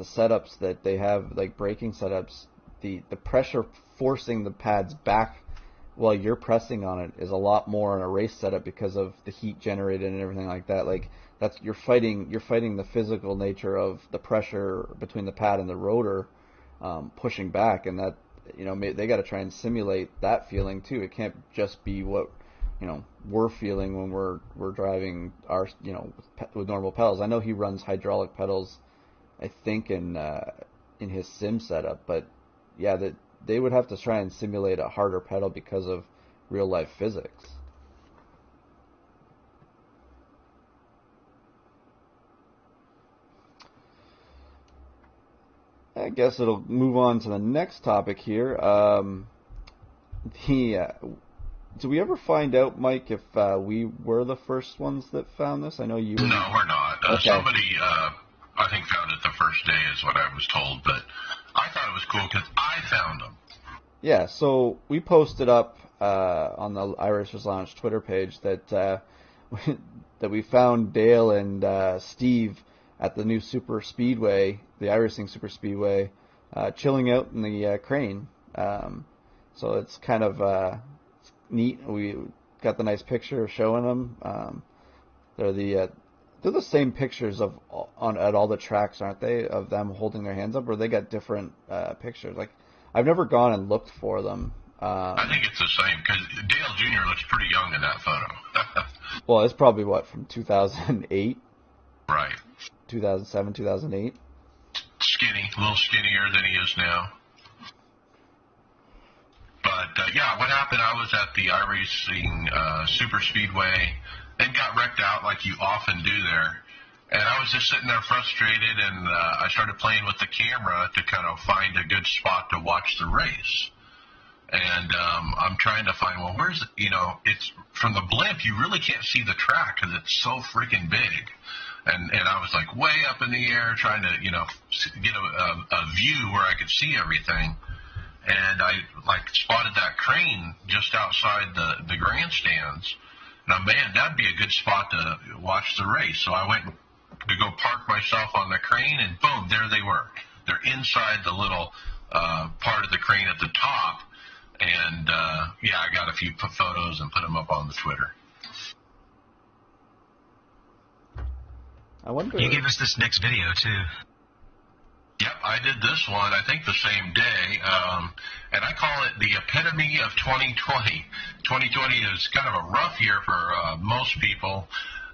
setups that they have, like braking setups, the pressure forcing the pads back while you're pressing on it is a lot more in a race setup because of the heat generated and everything like that. Like you're fighting the physical nature of the pressure between the pad and the rotor pushing back, and that they got to try and simulate that feeling too. It can't just be what we're feeling when we're driving our with normal pedals. I know he runs hydraulic pedals, I think in his sim setup, but yeah, that they would have to try and simulate a harder pedal because of real life physics. I guess it'll move on to the next topic here. Did we ever find out, Mike, if we were the first ones that found this? I know you. No, we're not. Okay. Somebody, I think, found it the first day, is what I was told. But I thought it was cool because I found them. Yeah, so we posted up on the iRacers Lounge Twitter page that that we found Dale and Steve at the new super speedway, the iRacing super speedway, chilling out in the crane. So it's kind of neat. We got the nice picture showing them. They're the same pictures at all the tracks, aren't they? Of them holding their hands up, or they got different pictures. Like, I've never gone and looked for them. I think it's the same because Dale Jr. looks pretty young in that photo. Well, it's probably, from 2008? Right. 2007, 2008? Skinny, a little skinnier than he is now. But, yeah, what happened, I was at the iRacing Super Speedway and got wrecked out like you often do there. And I was just sitting there frustrated, and I started playing with the camera to kind of find a good spot to watch the race. And I'm trying to find, well, where's, it's from the blimp, you really can't see the track because it's so freaking big. And I was like way up in the air trying to, get a view where I could see everything. And I spotted that crane just outside the grandstands. Now, man, that'd be a good spot to watch the race. So I went to go park myself on the crane, and boom, there they were. They're inside the little part of the crane at the top. And, I got a few photos and put them up on the Twitter. I wonder. You gave us this next video, too. Yep, I did this one, I think the same day, and I call it the epitome of 2020. 2020 is kind of a rough year for most people,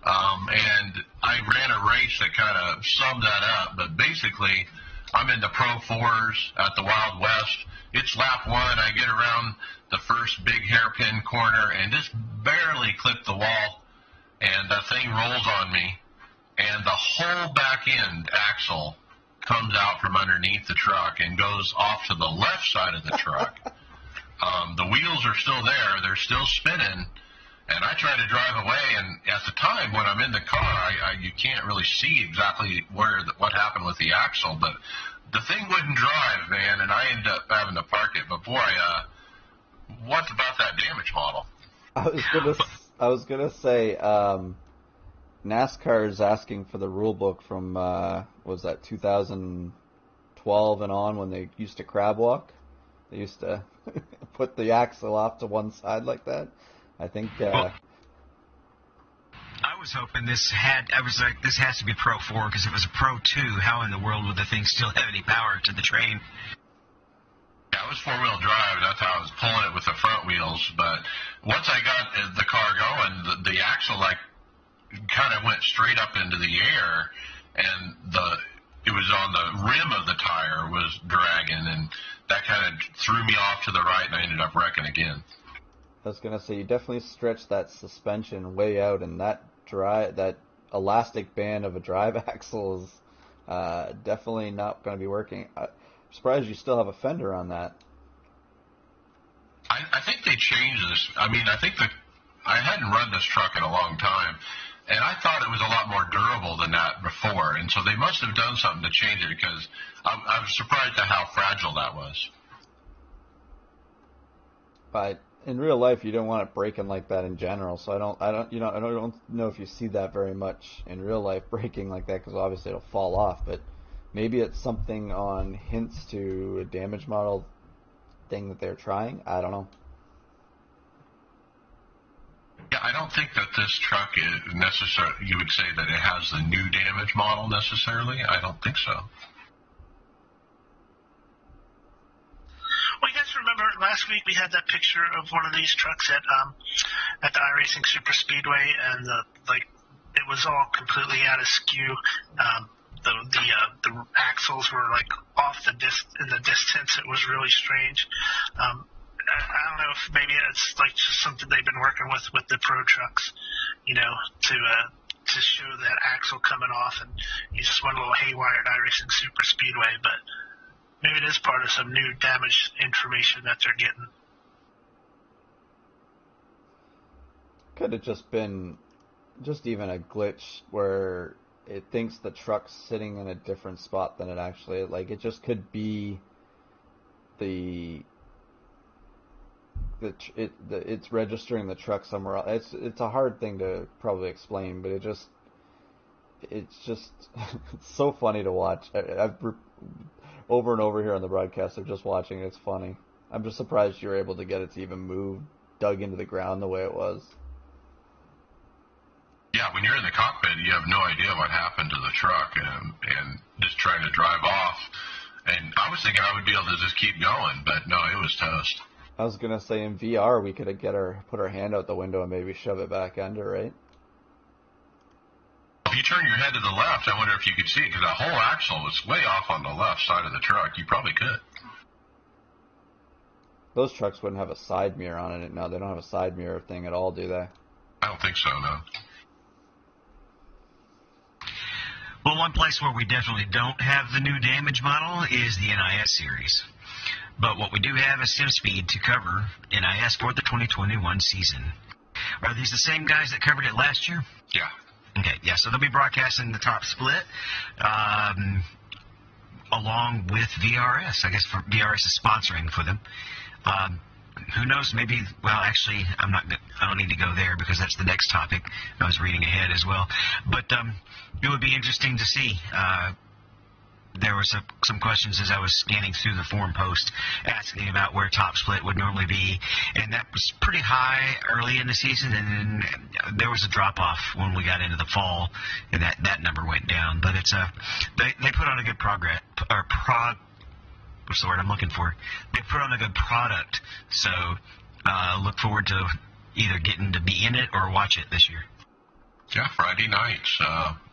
and I ran a race that kind of summed that up, but basically I'm in the Pro 4s at the Wild West. It's lap one, I get around the first big hairpin corner and just barely clip the wall, and the thing rolls on me, and the whole back end axle comes out from underneath the truck and goes off to the left side of the truck. The wheels are still there. They're still spinning. And I try to drive away. And at the time when I'm in the car, you can't really see exactly what happened with the axle. But the thing wouldn't drive, man. And I ended up having to park it. But, boy, what about that damage model? I was gonna say, NASCAR is asking for the rule book from, was that 2012 and on when they used to crab walk? They used to put the axle off to one side like that. I think. I was hoping this has to be Pro 4 because if it was a Pro 2, how in the world would the thing still have any power to the train? Yeah, it was four-wheel drive. That's how I was pulling it with the front wheels. But once I got the car going, the axle kind of went straight up into the air, and it was on the rim of the tire was dragging, and that kind of threw me off to the right, and I ended up wrecking again. I was gonna say you definitely stretched that suspension way out, and that elastic band of a drive axle is definitely not going to be working. I'm surprised you still have a fender on that. I think they changed this. I mean, I think I hadn't run this truck in a long time, and I thought it was a lot more durable than that before, and so they must have done something to change it because I was surprised at how fragile that was. But in real life, you don't want it breaking like that in general. So I don't know if you see that very much in real life breaking like that because obviously it'll fall off. But maybe it's something on hints to a damage model thing that they're trying. I don't know. Yeah, I don't think that this truck is necessarily, you would say that it has the new damage model necessarily. I don't think so. Well, you guys remember last week we had that picture of one of these trucks at the iRacing Super Speedway, and it was all completely out of skew. The axles were like off in the distance. It was really strange. I don't know if maybe it's like just something they've been working with the pro trucks, to show that axle coming off, and you just went a little haywire at iRacing Super Speedway, but maybe it is part of some new damage information that they're getting. Could have just been even a glitch where it thinks the truck's sitting in a different spot than it actually is. Like, it just could be it's registering the truck somewhere else. It's a hard thing to probably explain, but it's just it's so funny to watch. I've over and over here on the broadcast, they're just watching it. It's funny. I'm just surprised you're able to get it to even move, dug into the ground the way it was. Yeah, when you're in the cockpit, you have no idea what happened to the truck, and just trying to drive off. And I was thinking I would be able to just keep going, but no, it was toast. I was gonna say in VR we could put our hand out the window and maybe shove it back under, right? If you turn your head to the left, I wonder if you could see it, because that whole axle is way off on the left side of the truck. You probably could. Those trucks wouldn't have a side mirror on it. No, they don't have a side mirror thing at all, do they? I don't think so, no. Well, one place where we definitely don't have the new damage model is the NIS series. But what we do have is SimSpeed to cover NIS for the 2021 season. Are these the same guys that covered it last year? Yeah. Okay, yeah, so they'll be broadcasting the top split along with VRS. I guess VRS is sponsoring for them. Who knows? Maybe. Well, actually, I don't need to go there because that's the next topic. I was reading ahead as well, but it would be interesting to see. There were some questions as I was scanning through the forum post asking about where top split would normally be, and that was pretty high early in the season, and then there was a drop off when we got into the fall, and that number went down. But it's they put on a good what's the word I'm looking for? They put on a good product, so look forward to either getting to be in it or watch it this year. Yeah, Friday nights,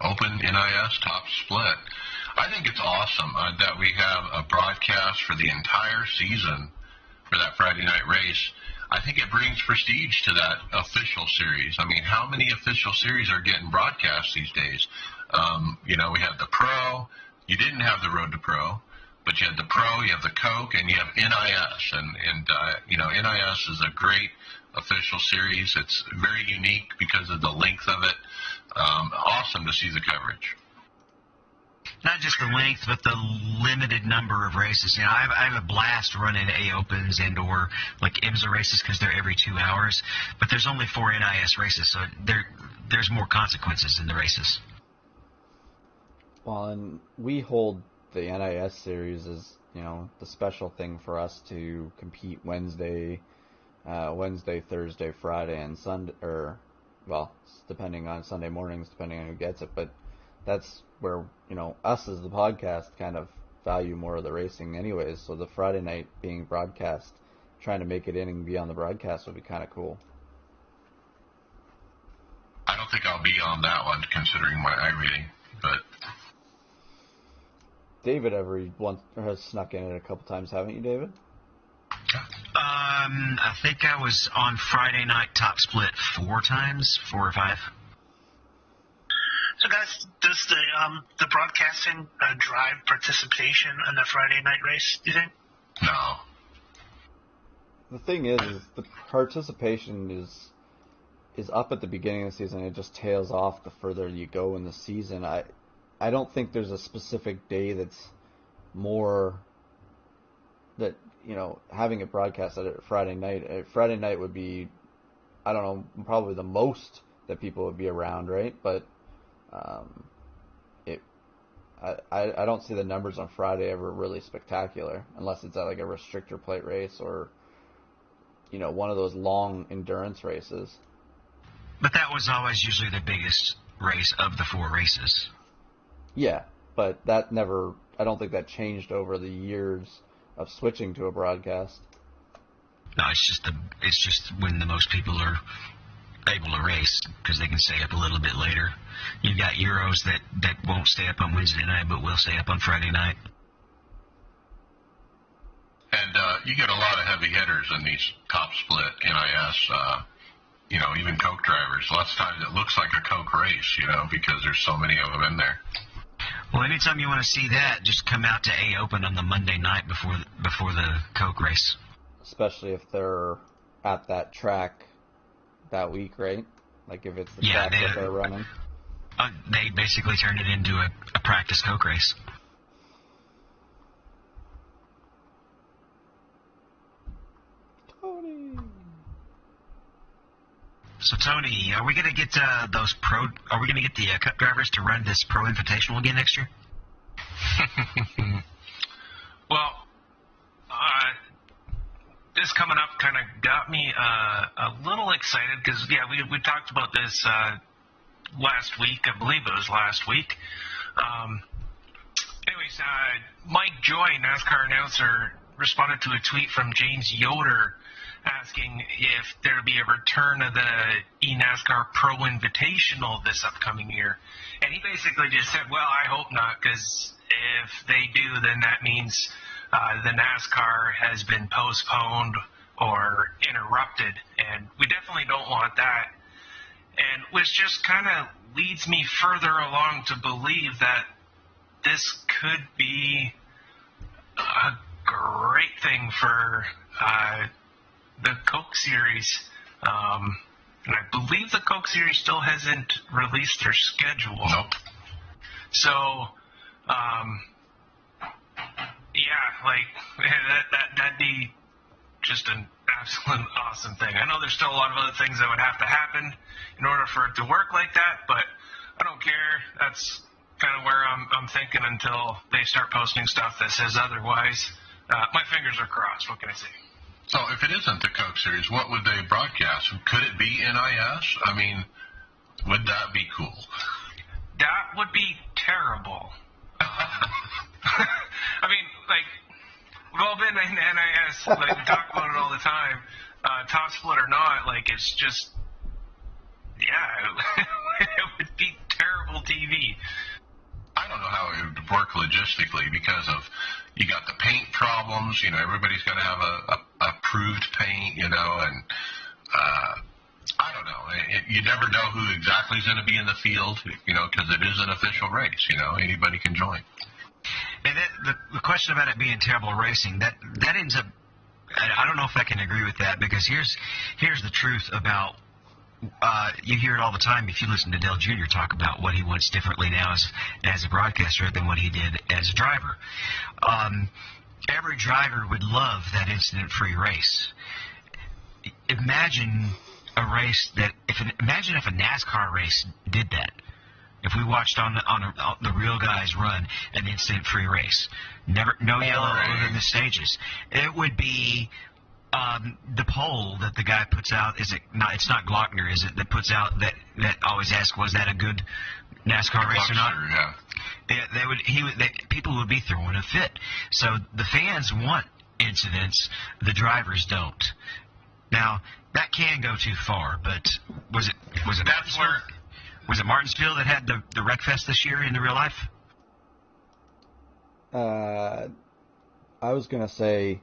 open NIS top split. I think it's awesome that we have a broadcast for the entire season for that Friday night race. I think it brings prestige to that official series. I mean, how many official series are getting broadcast these days? We have the Pro. You didn't have the Road to Pro, but you had the Pro, you have the Coke, and you have NIS. And NIS is a great official series. It's very unique because of the length of it. Awesome to see the coverage. Not just the length, but the limited number of races. I have a blast running A Opens and or like IMSA races because they're every 2 hours. But there's only 4 NIS races, so there's more consequences in the races. Well, and we hold the NIS series as the special thing for us to compete Wednesday, Thursday, Friday, and Sunday, depending on Sunday mornings, depending on who gets it. But that's where, us as the podcast kind of value more of the racing anyways. So the Friday night being broadcast, trying to make it in and be on the broadcast would be kind of cool. I don't think I'll be on that one considering my iRating, but... David has snuck in it a couple times, haven't you, David? I think I was on Friday night top split 4 times, 4 or 5. So, guys, does the broadcasting drive participation in the Friday night race, do you think? No. The thing is the participation is up at the beginning of the season. It just tails off the further you go in the season. I don't think there's a specific day that's more that, having it broadcast at Friday night. Friday night would be, I don't know, probably the most that people would be around, right? But I don't see the numbers on Friday ever really spectacular unless it's at like a restrictor plate race or, one of those long endurance races. But that was always usually the biggest race of the 4 races. Yeah, but that I don't think that changed over the years of switching to a broadcast. No, it's just when the most people are able to race because they can stay up a little bit later. You've got Euros that won't stay up on Wednesday night but will stay up on Friday night. And you get a lot of heavy hitters in these top split NIS, even Coke drivers. Lots of times it looks like a Coke race, because there's so many of them in there. Well, anytime you want to see that, just come out to A Open on the Monday night before the Coke race. Especially if they're at that track that week, right? Like if it's the track that they're running. They basically turned it into a practice Coke race. Tony. So Tony, are we going to get those pro? Are we going to get the Cup drivers to run this Pro Invitational again next year? Well, this coming up kind of got me a little excited because we talked about this last week. I believe it was last week. Mike Joy, NASCAR announcer, responded to a tweet from James Yoder asking if there would be a return of the eNascar Pro Invitational this upcoming year. And he basically just said, well, I hope not, because if they do, then that means the NASCAR has been postponed or interrupted, and we definitely don't want that. And which just kind of leads me further along to believe that this could be a great thing for the Coke Series. And I believe the Coke Series still hasn't released their schedule. Nope. So, yeah, like that'd be just an absolute awesome thing. I know there's still a lot of other things that would have to happen in order for it to work like that, but I don't care. That's kind of where I'm thinking until they start posting stuff that says otherwise. My fingers are crossed. What can I say? So if it isn't the Coke Series, what would they broadcast? Could it be NIS? I mean, would that be cool? That would be terrible. I mean, like, we've all been in NIS. Like, we talk about it all the time. Top split or not, like, it's just, yeah, it would be terrible TV. I don't know how it would work logistically because of, you got the paint problems, you know, everybody's got to have a approved paint, you know, and I don't know. You never know who exactly is going to be in the field, you know, because it is an official race, you know, anybody can join. And the question about it being terrible racing, that ends up, I don't know if I can agree with that, because here's the truth about, you hear it all the time if you listen to Dale Jr. talk about what he wants differently now as a broadcaster than what he did as a driver. Every driver would love that incident-free race. Imagine a race imagine if a NASCAR race did that. If we watched on the real guys run an incident-free race, no yellow other than the stages, it would be the poll that the guy puts out. Is it not? It's not Glockner, is it? That puts out that always asks, was that a good NASCAR race or not? Yeah. People would be throwing a fit. So the fans want incidents, the drivers don't. Now that can go too far, but was it That's where. Was it Martinsville that had the wreck fest this year in the real life? I was gonna say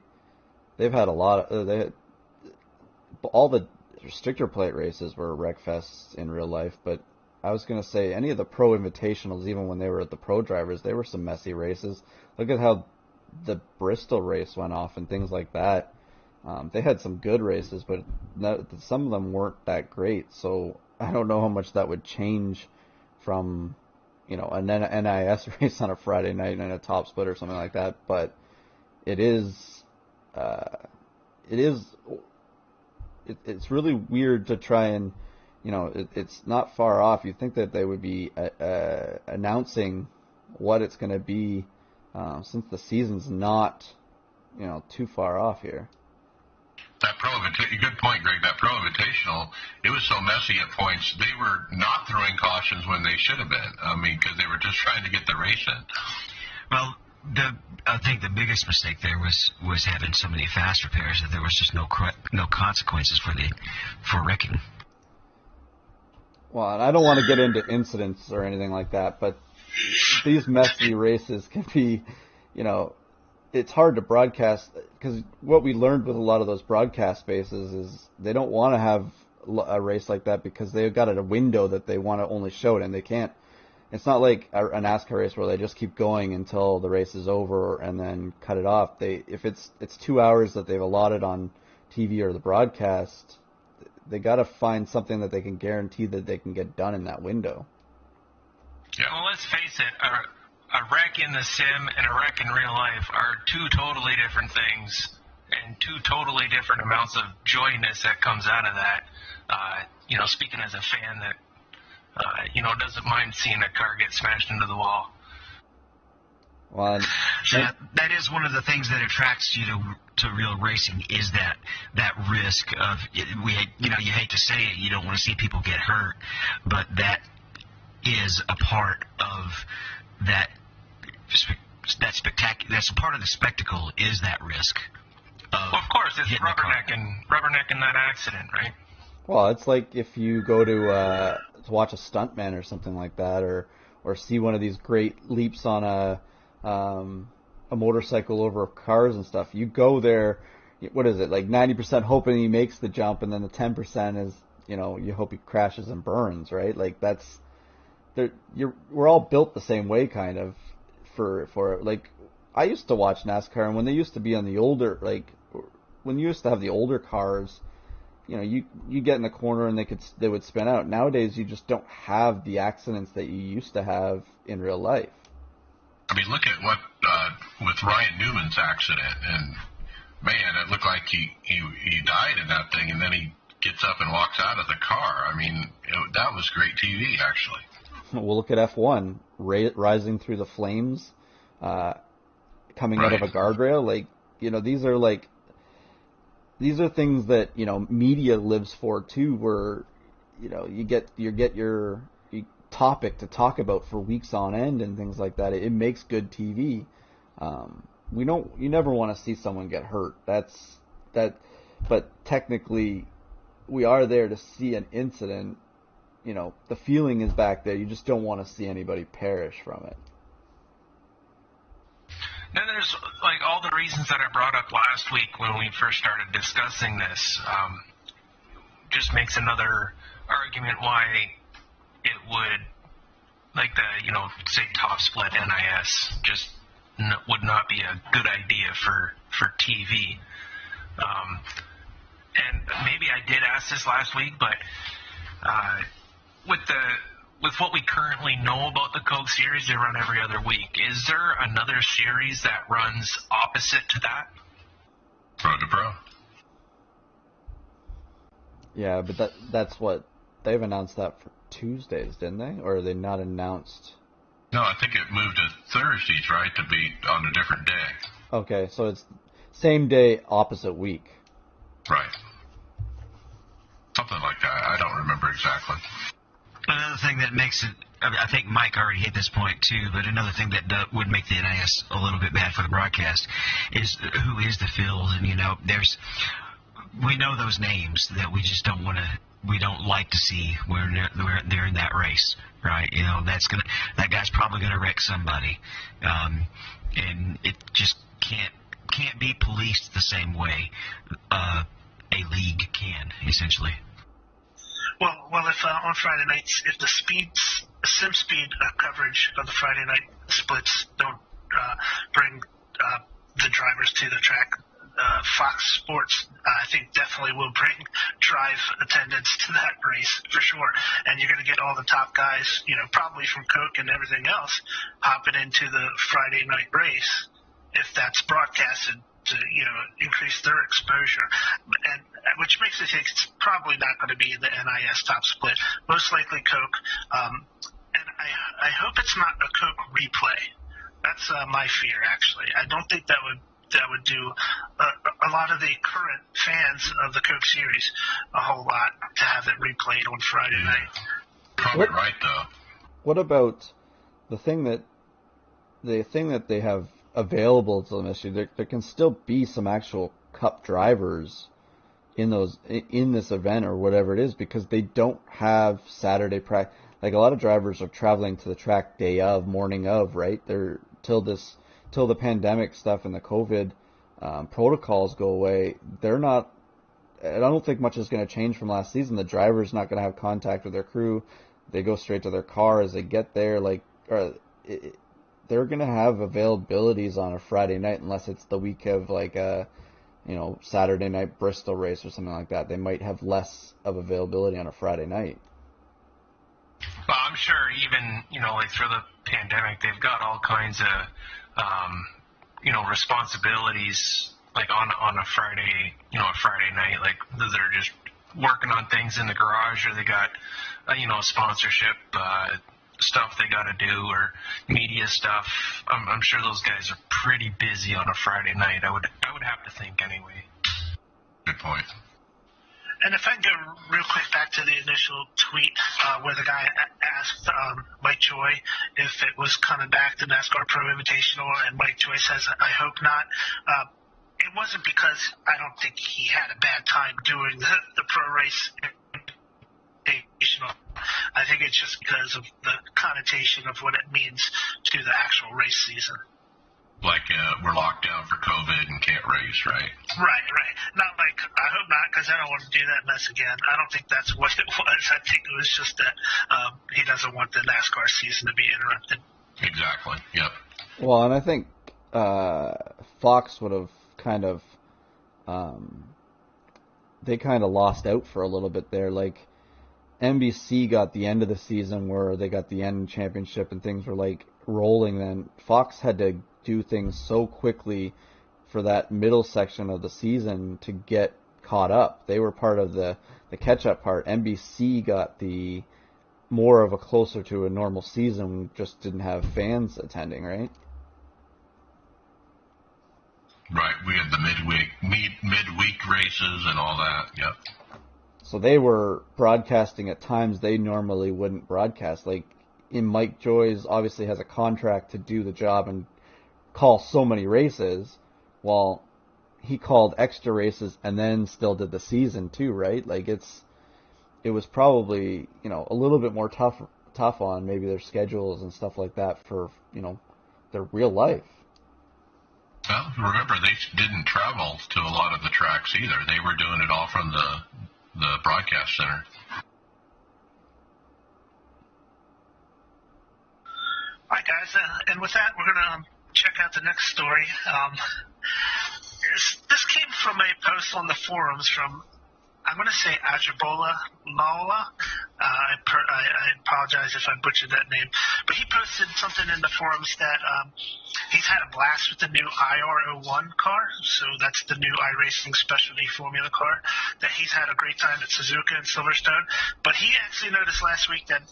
they've had a lot of all the restrictor plate races were wreck fests in real life, but I was gonna say any of the pro invitationals, even when they were at the pro drivers, they were some messy races. Look at how the Bristol race went off and things like that. They had some good races, but some of them weren't that great. So I don't know how much that would change from, you know, an NIS race on a Friday night and a top split or something like that. But it's really weird to try and, you know, it's not far off. You'd think that they would be announcing what it's going to be since the season's not, you know, too far off here. That good point, Greg. That Pro Invitational, it was so messy at points. They were not throwing cautions when they should have been. I mean, because they were just trying to get the race in. Well, I think the biggest mistake there was having so many fast repairs that there was just no consequences for wrecking. Well, and I don't want to get into incidents or anything like that, but these messy races can be, you know, it's hard to broadcast, because what we learned with a lot of those broadcast spaces is they don't want to have a race like that because they've got a window that they want to only show it, and they can't. It's not like a NASCAR race where they just keep going until the race is over and then cut it off. If it's 2 hours that they've allotted on TV or the broadcast, they got to find something that they can guarantee that they can get done in that window. Yeah. Well, let's face it. A wreck in the sim and a wreck in real life are two totally different things, and two totally different amounts of joyness that comes out of that. You know, speaking as a fan that, you know, doesn't mind seeing a car get smashed into the wall. Well, that is one of the things that attracts you to real racing, is that risk of, you hate to say it, you don't want to see people get hurt, but that is a part of that spectacular. That's a part of the spectacle, is that risk of Well, of course, it's hitting the car. rubbernecking that accident, right? Well, it's like if you go to watch a stuntman or something like that, or see one of these great leaps on a motorcycle over cars and stuff. You go there, what is it, like 90% hoping he makes the jump, and then the 10% is, you hope he crashes and burns, right? Like we're all built the same way, kind of. For like, I used to watch NASCAR, and when they used to be on the older, like when you used to have the older cars, you get in the corner and they would spin out. Nowadays, you just don't have the accidents that you used to have in real life. I mean, look at what with Ryan Newman's accident, and man, it looked like he died in that thing, and then he gets up and walks out of the car. I mean, that was great TV, actually. We'll look at F1 rising through the flames, coming out of a guardrail. Like, these are things that media lives for too, where you get your topic to talk about for weeks on end and things like that. It makes good TV. You never want to see someone get hurt. But technically, we are there to see an incident. The feeling is back there. You just don't want to see anybody perish from it. Then there's like all the reasons that I brought up last week when we first started discussing this. Just makes another argument why it would, like say top split NIS just would not be a good idea for TV. And maybe I did ask this last week, but with what we currently know about the Coke series, they run every other week. Is there another series that runs opposite to that? Road to Pro. Yeah, but that's what they've announced that for Tuesdays, didn't they? Or are they not announced? No, I think it moved to Thursdays, right, to be on a different day. Okay, so it's same day, opposite week. Right. Something like that. I don't remember exactly. Another thing that makes it, I think Mike already hit this point too, but another thing that would make the NIS a little bit bad for the broadcast is who is the field. And, we know those names that we just we don't like to see when they're in that race, right? That guy's probably going to wreck somebody. And it just can't be policed the same way a league can, essentially. Well, if on Friday nights, if the sim speed coverage of the Friday night splits don't bring the drivers to the track, Fox Sports, I think, definitely will bring drive attendance to that race for sure. And you're going to get all the top guys, probably from Coke and everything else, hopping into the Friday night race if that's broadcasted to increase their exposure, and which makes me think it's probably not going to be the NIS top split. Most likely Coke, and I hope it's not a Coke replay. That's my fear, actually. I don't think that would do a lot of the current fans of the Coke series a whole lot to have it replayed on Friday night. Probably right, though. What about the thing that they have available to them this year? There can still be some actual Cup drivers in this event or whatever it is, because they don't have Saturday practice. Like, a lot of drivers are traveling to the track day of, morning of, right? They're till the pandemic stuff and the COVID protocols go away. They're not. I don't think much is going to change from last season. The driver's not going to have contact with their crew. They go straight to their car as they get there. They're going to have availabilities on a Friday night, unless it's the week of like a Saturday night Bristol race or something like that. They might have less of availability on a Friday night. Well, I'm sure even, through the pandemic, they've got all kinds of, responsibilities, like on a Friday, a Friday night, like they're just working on things in the garage, or they got, sponsorship, stuff they got to do, or media stuff. I'm sure those guys are pretty busy on a Friday night. I would have to think anyway. Good point. And if I can go real quick back to the initial tweet where the guy asked Mike Joy if it was coming back to NASCAR Pro Invitational, and Mike Joy says, "I hope not." it wasn't because I don't think he had a bad time doing the pro race invitational. I think it's just because of the connotation of what it means to the actual race season. Like we're locked down for COVID and can't race, right? Right. Not like, I hope not, because I don't want to do that mess again. I don't think that's what it was. I think it was just that he doesn't want the NASCAR season to be interrupted. Exactly, yep. Well, and I think Fox would have kind of, they kind of lost out for a little bit there. Like, NBC got the end of the season where they got the end championship and things were like rolling. Then Fox had to do things so quickly for that middle section of the season to get caught up. They were part of the catch-up part. NBC got the more of a closer to a normal season, just didn't have fans attending, right? Right, we had the midweek races and all that, yep. So they were broadcasting at times they normally wouldn't broadcast. Like, in Mike Joy's obviously has a contract to do the job and call so many races, while he called extra races and then still did the season too, right? Like, it was probably, a little bit more tough on maybe their schedules and stuff like that for, their real life. Well, remember, they didn't travel to a lot of the tracks either. They were doing it all from the broadcast center. All right, guys, and with that, we're going to check out the next story. This came from a post on the forums from, I'm going to say Ajibola Maola. I apologize if I butchered that name. But he posted something in the forums that he's had a blast with the new IR01 car. So that's the new iRacing specialty formula car. That he's had a great time at Suzuka and Silverstone. But he actually noticed last week that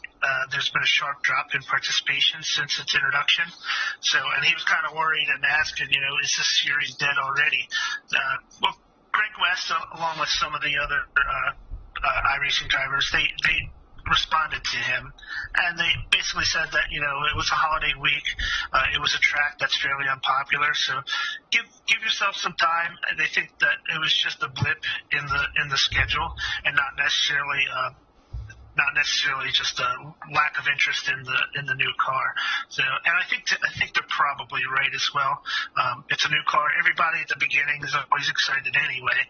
there's been a sharp drop in participation since its introduction. And he was kind of worried and asking, is this series dead already? Well, Greg West, along with some of the other iRacing drivers, they responded to him, and they basically said that it was a holiday week, it was a track that's fairly unpopular, so give yourself some time. They think that it was just a blip in the schedule, and not necessarily just a lack of interest in the new car. So, and I think they're probably right as well. It's a new car. Everybody at the beginning is always excited anyway.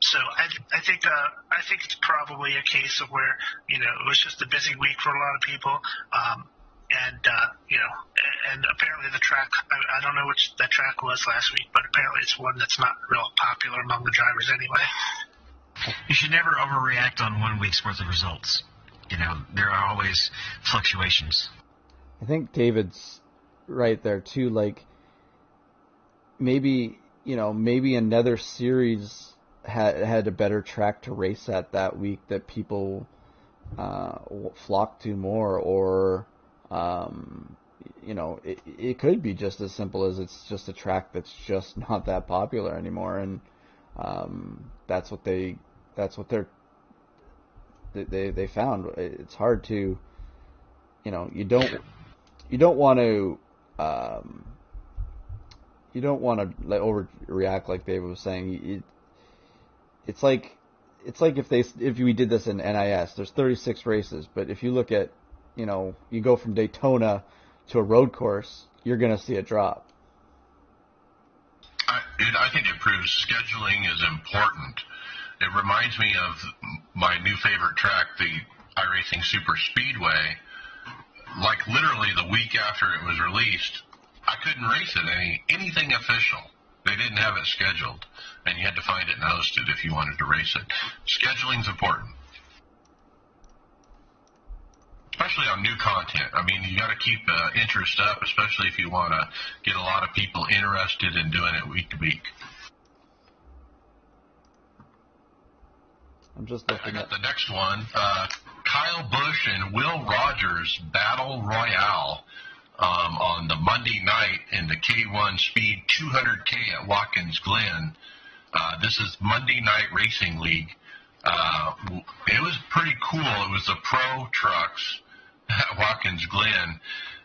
So I think it's probably a case of where it was just a busy week for a lot of people. And apparently the track, I don't know which that track was last week, but apparently it's one that's not real popular among the drivers anyway. You should never overreact on 1 week's worth of results. There are always fluctuations. I think David's right there too. Like, maybe another series had a better track to race at that week that people flocked to more, or it could be just as simple as it's just a track that's just not that popular anymore, and that's what they found. It's hard to, you don't want to overreact like David was saying. It's like if we did this in NIS, there's 36 races, but if you look at, you go from Daytona to a road course, you're going to see a drop. I think it proves scheduling is important. It reminds me of my new favorite track, the iRacing Super Speedway. Like, literally the week after it was released, I couldn't race it anything official. They didn't have it scheduled, and you had to find it and host it if you wanted to race it. Scheduling's important, especially on new content. I mean, you got to keep interest up, especially if you want to get a lot of people interested in doing it week to week. I'm just looking at the next one. Kyle Busch and Will Rogers Battle Royale on the Monday night in the K1 Speed 200K at Watkins Glen. This is Monday Night Racing League. It was pretty cool. It was the pro trucks at Watkins Glen,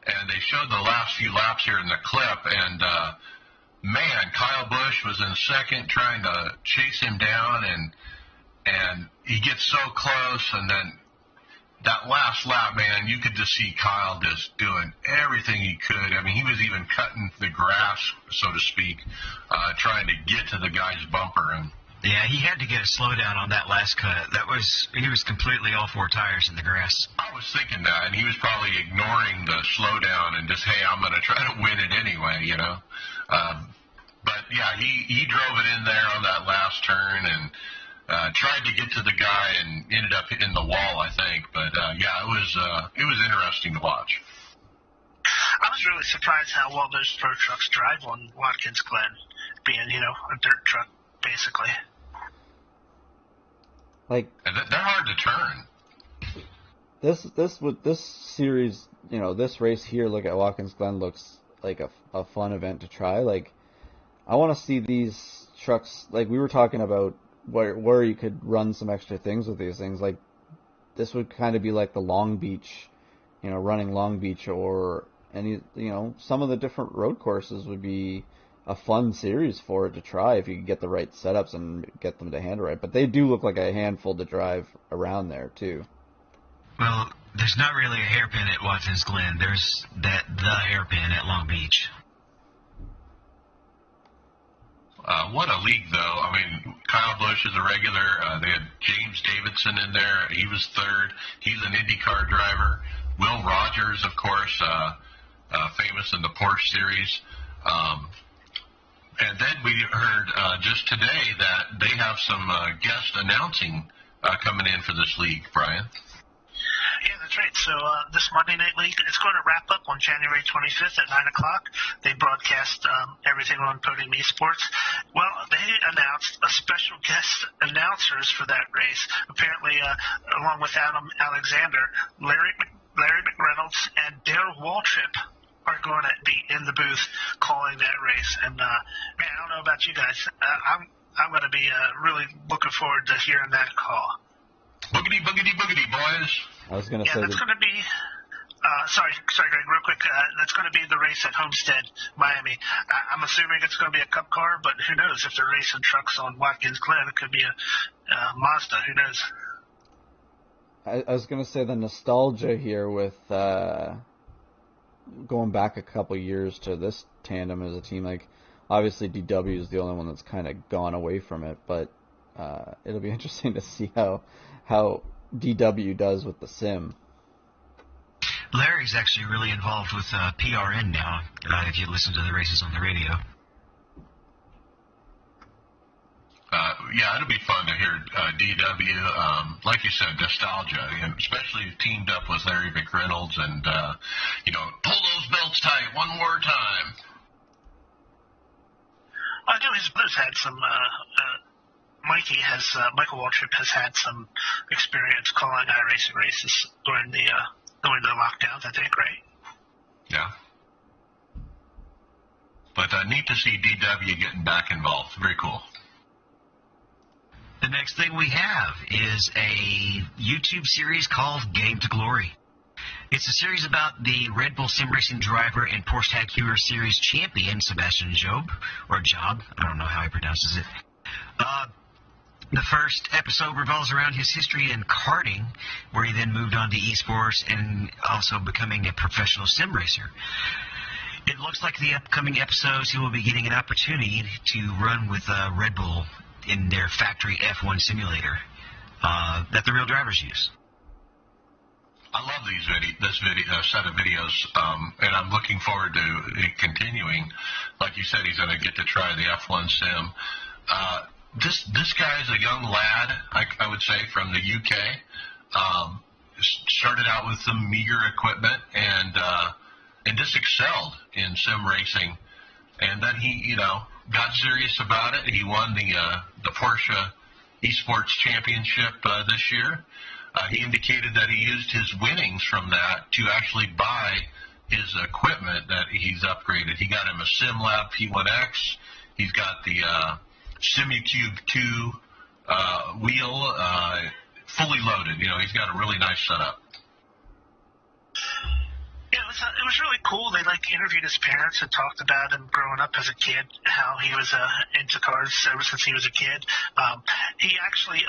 and they showed the last few laps here in the clip, and man, Kyle Busch was in second trying to chase him down, and he gets so close, and then that last lap, man, you could just see Kyle just doing everything he could. I mean, he was even cutting the grass, so to speak, trying to get to the guy's bumper. And yeah, he had to get a slowdown on that last cut. He was completely all four tires in the grass. I was thinking that, and he was probably ignoring the slowdown and just, hey, I'm going to try to win it anyway, you know. But yeah, he drove it in there on that last turn and tried to get to the guy and ended up hitting the wall, I think. But yeah, it was interesting to watch. I was really surprised how well those pro trucks drive on Watkins Glen, being a dirt truck basically. Like, and they're hard to turn. This series, this race here, look at Watkins Glen, looks like a fun event to try. Like, I want to see these trucks, like we were talking about, where you could run some extra things with these things. Like, this would kind of be like the Long Beach, running Long Beach, or some of the different road courses would be a fun series for it to try if you could get the right setups and get them to handle right. But they do look like a handful to drive around there too. Well, there's not really a hairpin at Watkins Glen. There's the hairpin at Long Beach. What a league, though. I mean, Kyle Busch is a regular. They had James Davidson in there. He was third. He's an IndyCar driver. Will Rogers, of course, famous in the Porsche series. And then we heard just today that they have some guest announcing coming in for this league, Brian. Yeah, that's right. So this Monday Night League, it's going to wrap up on January 25th at 9 o'clock. They broadcast everything on Podium Esports. Well, they announced a special guest announcers for that race. Apparently, along with Adam Alexander, Larry McReynolds and Dale Waltrip are going to be in the booth calling that race. And, man, I don't know about you guys. I'm going to be really looking forward to hearing that call. Boogity, boogity, boogity, boys. I was going to say that's going to be sorry, Greg, real quick. That's going to be the race at Homestead, Miami. I'm assuming it's going to be a Cup car, but who knows? If they're racing trucks on Watkins Glen, it could be a Mazda. Who knows? I was going to say the nostalgia here with going back a couple years to this tandem as a team. Like, obviously DW is the only one that's kind of gone away from it, but it'll be interesting to see how DW does with the sim. Larry's actually really involved with PRN now, if you listen to the races on the radio. Yeah, it'll be fun to hear DW. Like you said, nostalgia, and especially teamed up with Larry McReynolds and, pull those belts tight one more time. I know his brother's had some, Michael Waltrip has had some experience calling iRacing races during the lockdowns, I think, right? Yeah. But neat to see DW getting back involved. Very cool. The next thing we have is a YouTube series called Game to Glory. It's a series about the Red Bull Sim Racing driver and Porsche Tag Heuer Series champion, Sebastian Job, I don't know how he pronounces it. The first episode revolves around his history in karting, where he then moved on to esports and also becoming a professional sim racer. It looks like the upcoming episodes he will be getting an opportunity to run with Red Bull in their factory F1 simulator that the real drivers use. I love this set of videos, and I'm looking forward to it continuing. Like you said, he's going to get to try the F1 sim. This guy is a young lad, I would say, from the UK. Started out with some meager equipment and just excelled in sim racing. And then he, got serious about it. He won the Porsche Esports Championship this year. He indicated that he used his winnings from that to actually buy his equipment that he's upgraded. He got him a SimLab P1X. He's got the SimuCube 2 wheel, fully loaded. He's got a really nice setup. Yeah, it was it was really cool. They interviewed his parents and talked about him growing up as a kid, how he was into cars ever since he was a kid. He actually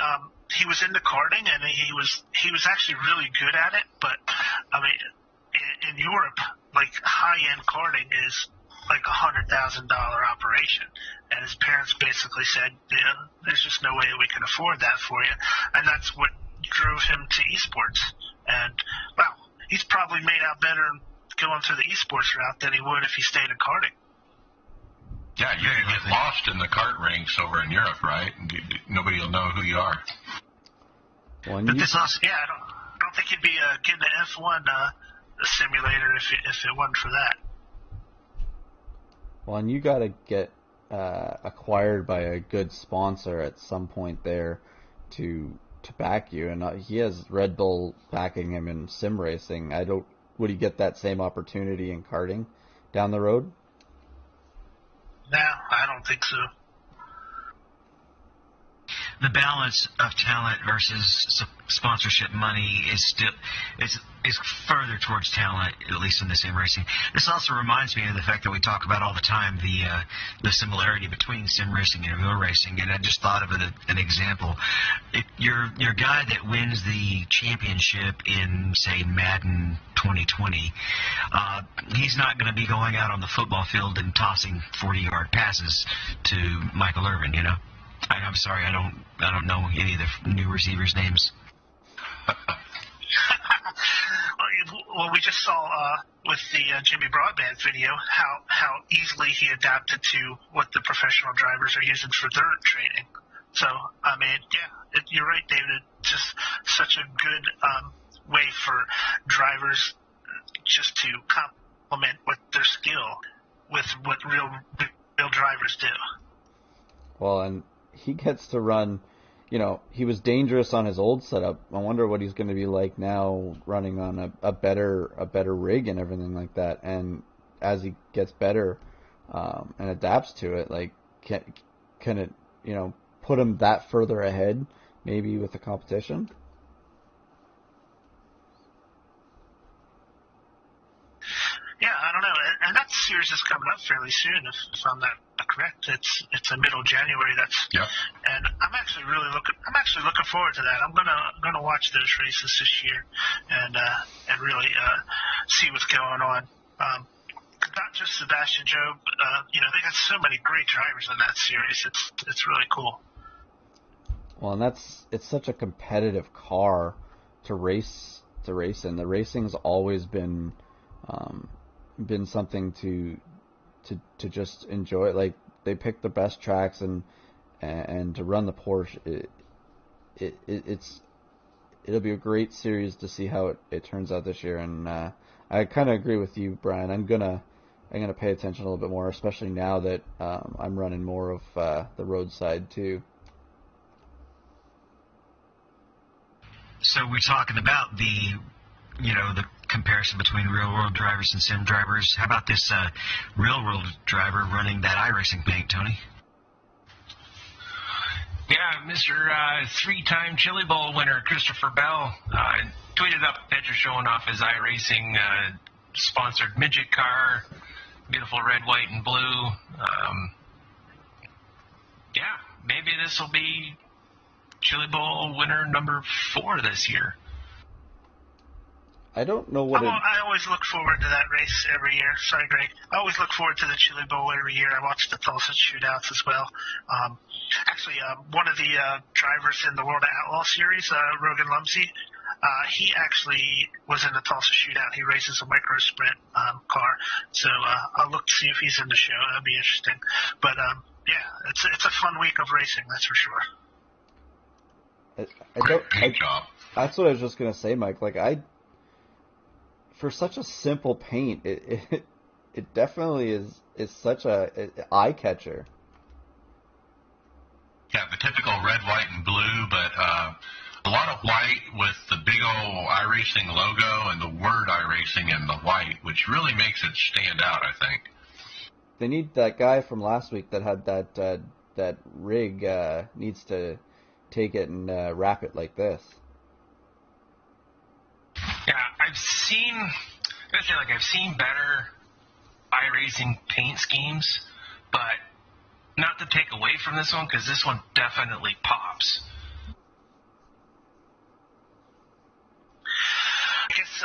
he was into karting, and he was actually really good at it. But I mean, in Europe, high end karting is like $100,000 operation, and his parents basically said, "Yeah, there's just no way we can afford that for you," and that's what drove him to esports. And wow, he's probably made out better going through the esports route than he would if he stayed in karting. Yeah, you get lost in the kart ranks over in Europe, right? Nobody will know who you are. But this also, I don't think he'd be getting an F1 simulator if it wasn't for that. Well, and you got to get acquired by a good sponsor at some point there to back you, and he has Red Bull backing him in sim racing. Would he get that same opportunity in karting down the road? No, I don't think so. The balance of talent versus sponsorship money is further towards talent, at least in the sim racing. This also reminds me of the fact that we talk about all the time the similarity between sim racing and real racing, and I just thought of an example. Your guy that wins the championship in, say, Madden 2020, he's not going to be going out on the football field and tossing 40-yard passes to Michael Irvin, you know. I'm sorry, I don't know any of the new receivers' names. Well, we just saw with the Jimmy Broadbent video how easily he adapted to what the professional drivers are using for their training. So, I mean, yeah, you're right, David. It's just such a good way for drivers just to complement with their skill with what real drivers do. Well, and he gets to run, he was dangerous on his old setup. I wonder what he's going to be like now running on a better rig and everything like that. And as he gets better and adapts to it, can it, put him that further ahead maybe with the competition? Yeah, I don't know. And that series is coming up fairly soon, if I'm not correct. It's a middle January. Yep. And I'm actually looking forward to that. I'm gonna watch those races this year and really see what's going on. Not just Sebastian Joe, but they got so many great drivers in that series. It's really cool. Well, and it's such a competitive car to race in. The racing's always been something to just enjoy. Like, they pick the best tracks and to run the Porsche. It'll be a great series to see how it turns out this year. And I kind of agree with you, Brian. I'm gonna pay attention a little bit more, especially now that I'm running more of the roadside too. So we're talking about the comparison between real-world drivers and sim drivers. How about this real-world driver running that iRacing bank, Tony? Yeah, Mr. Three-time Chili Bowl winner Christopher Bell tweeted up a picture showing off his iRacing sponsored midget car, beautiful red, white, and blue. Maybe this will be Chili Bowl winner number 4 this year. I don't know what I always look forward to that race every year. Sorry, Greg. I always look forward to the Chili Bowl every year. I watch the Tulsa shootouts as well. Actually, one of the drivers in the World Outlaw Series, Rogan Lumsey, he actually was in the Tulsa shootout. He races a micro sprint car. So I'll look to see if he's in the show. That'd be interesting. But it's a fun week of racing, that's for sure. Great paint job. That's what I was just gonna say, Mike. For such a simple paint, it definitely is such a eye catcher. Yeah, the typical red, white, and blue, but a lot of white with the big old iRacing logo and the word iRacing in the white, which really makes it stand out, I think. They need that guy from last week that had that rig needs to take it and wrap it like this. Yeah, I've seen I feel like I've seen better iRacing paint schemes, but not to take away from this one, because this one definitely pops. I guess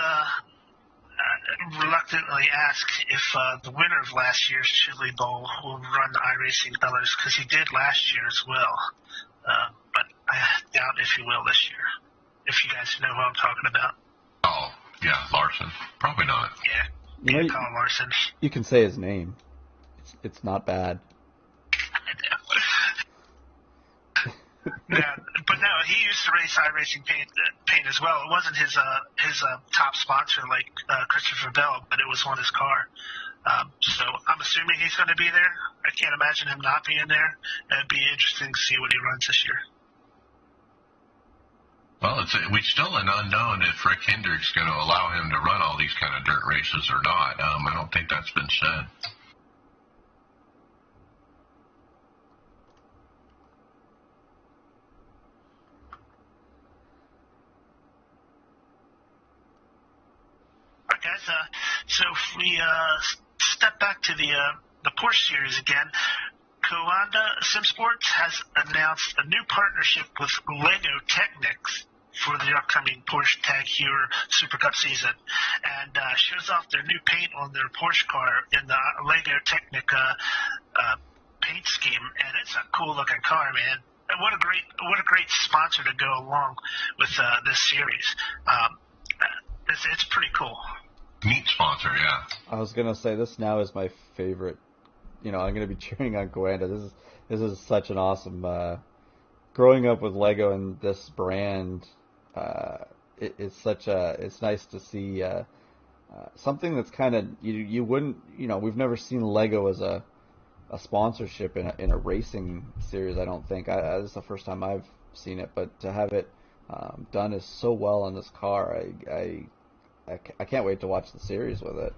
reluctantly ask if the winner of last year's Chili Bowl will run the iRacing colors, because he did last year as well. But I doubt if he will this year. If you guys know who I'm talking about. Oh, yeah, Larson. Probably not. Yeah, Kyle Larson. You can say his name. It's not bad. Yeah, but no, he used to race iRacing paint as well. It wasn't his top sponsor like Christopher Bell, but it was on his car. So I'm assuming he's going to be there. I can't imagine him not being there. It'd be interesting to see what he runs this year. Well, it's still an unknown if Rick Hendrick's going to allow him to run all these kind of dirt races or not. I don't think that's been said. Guys, so if we step back to the Porsche series again, Coanda SimSports has announced a new partnership with Lego Technics for the upcoming Porsche Tag Heuer Super Cup season, and shows off their new paint on their Porsche car in the Lego Technic paint scheme, and it's a cool looking car, man. And what a great sponsor to go along with this series. It's pretty cool. Neat sponsor, yeah. I was gonna say this now is my favorite. I'm gonna be cheering on Coanda. This is such an awesome. Growing up with Lego and this brand, it's nice to see something that's kind of you wouldn't we've never seen Lego as a sponsorship in a racing series. I don't think. This is the first time I've seen it, but to have it done is so well on this car, I can't wait to watch the series with it.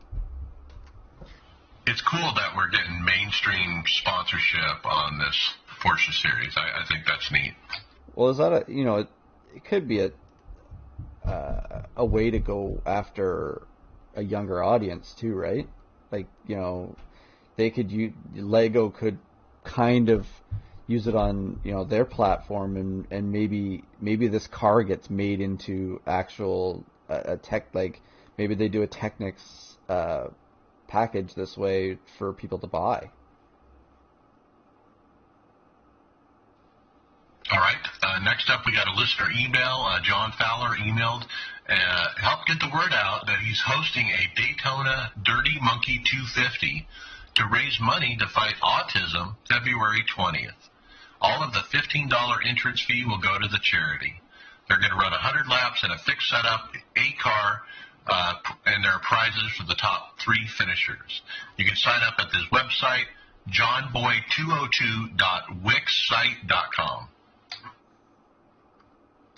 It's cool that we're getting mainstream sponsorship on this Porsche series. I think that's neat. Well, is that it could be a way to go after a younger audience too, right? Like, Lego could kind of use it on, their platform, and maybe this car gets made into actual a tech, like maybe they do a Technics package this way for people to buy. All right. Next up, we got a listener email. John Fowler emailed, help get the word out that he's hosting a Daytona Dirty Monkey 250 to raise money to fight autism February 20th. All of the $15 entrance fee will go to the charity. They're going to run 100 laps in a fixed setup, a car, and there are prizes for the top 3 finishers. You can sign up at this website, johnboy202.wixsite.com.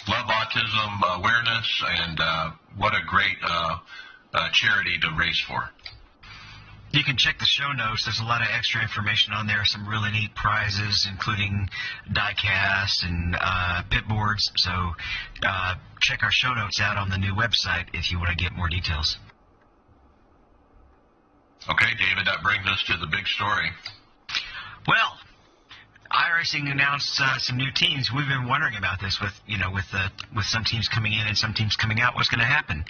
Love autism awareness, and what a great charity to race for. You can check the show notes. There's a lot of extra information on there, some really neat prizes, including diecast and pit boards. So check our show notes out on the new website if you want to get more details. Okay, David, that brings us to the big story. Well, iRacing announced some new teams. We've been wondering about this with some teams coming in and some teams coming out. What's going to happen?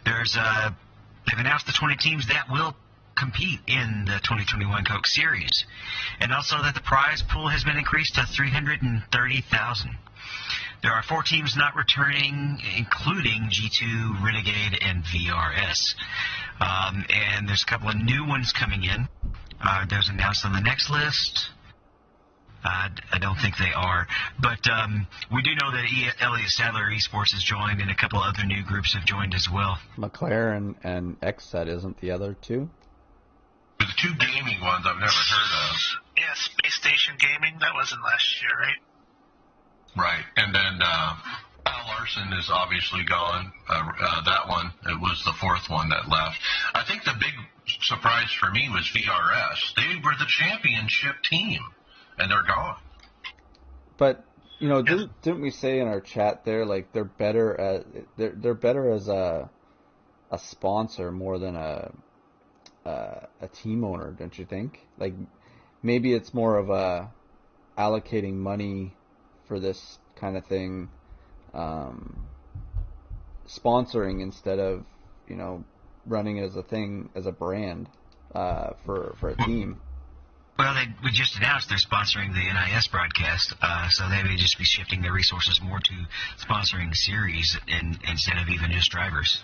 They've announced the 20 teams that will compete in the 2021 Coke Series, and also that the prize pool has been increased to $330,000. There are 4 teams not returning, including G2, Renegade, and VRS. And there's a couple of new ones coming in. There's announced on the next list. I don't think they are, but we do know that Elliott Sadler Esports has joined, and a couple other new groups have joined as well. McLaren and XSET isn't the other two? The 2 gaming ones I've never heard of. Yeah, Space Station Gaming, that wasn't last year, right? Right, and then Al Larson is obviously gone. That one, it was the 4th one that left. I think the big surprise for me was VRS. They were the championship team, and they're gone. But didn't we say in our chat there, like they're better as a a sponsor more than a team owner, don't you think? Like maybe it's more of a allocating money for this kind of thing, sponsoring instead of, you know, running as a thing, as a brand for a team. Well, we just announced they're sponsoring the NIS broadcast, so they may just be shifting their resources more to sponsoring series instead of even just drivers.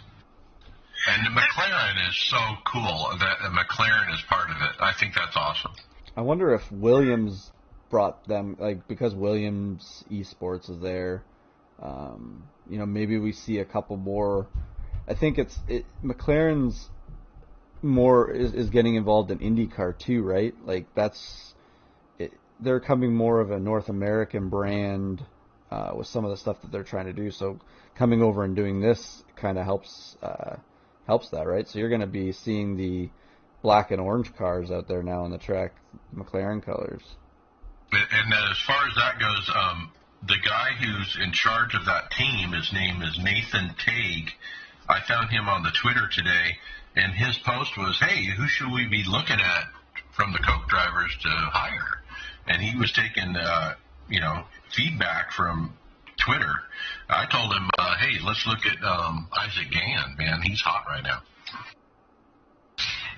And McLaren is so cool that McLaren is part of it. I think that's awesome. I wonder if Williams brought them, like, because Williams Esports is there, you know, maybe we see a couple more. I think McLaren's more is getting involved in IndyCar too, right? Like that's it, they're coming more of a North American brand with some of the stuff that they're trying to do. So coming over and doing this kind of helps that, right? So you're going to be seeing the black and orange cars out there now on the track, McLaren colors. And as far as that goes, the guy who's in charge of that team, his name is Nathan Tague. I found him on the Twitter today. And his post was, hey, who should we be looking at from the Coke drivers to hire? And he was taking, feedback from Twitter. I told him, hey, let's look at Isaac Gann, man. He's hot right now.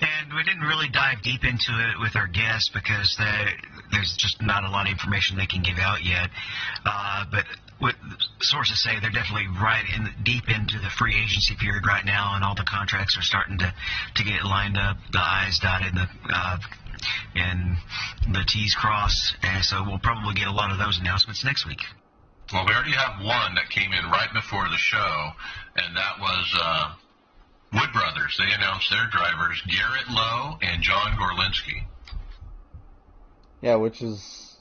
And we didn't really dive deep into it with our guests because there's just not a lot of information they can give out yet. But what sources say, they're definitely deep into the free agency period right now, and all the contracts are starting to get lined up, the I's dotted, and the T's crossed. And so we'll probably get a lot of those announcements next week. Well, we already have one that came in right before the show, and that was Wood Brothers. They announced their drivers, Garrett Lowe and John Gorlinski. Yeah, which is,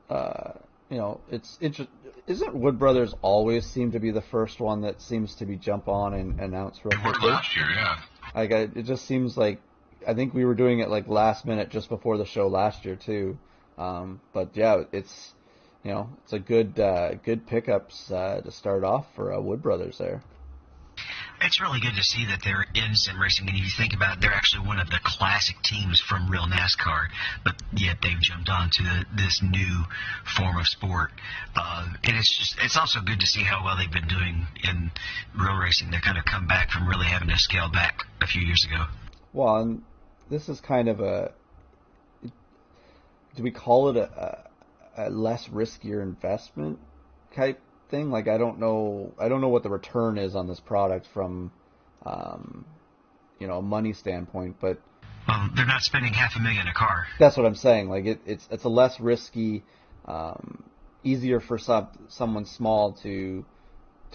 it's interesting. Isn't Wood Brothers always seem to be the first one that seems to be jump on and announce real quickly? They were last year, yeah. Like, it just seems like, I think we were doing it like last minute just before the show last year too. But yeah, it's a good pickups to start off for Wood Brothers there. It's really good to see that they're in sim racing, and if you think about it, they're actually one of the classic teams from real NASCAR, but yet they've jumped onto this new form of sport. And it's also good to see how well they've been doing in real racing. They've kind of come back from really having to scale back a few years ago. Well, and this is kind of do we call it a less riskier investment type thing? Like, I don't know what the return is on this product from a money standpoint, but they're not spending $500,000 a car. That's what I'm saying. Like, it's a less risky, easier for someone small to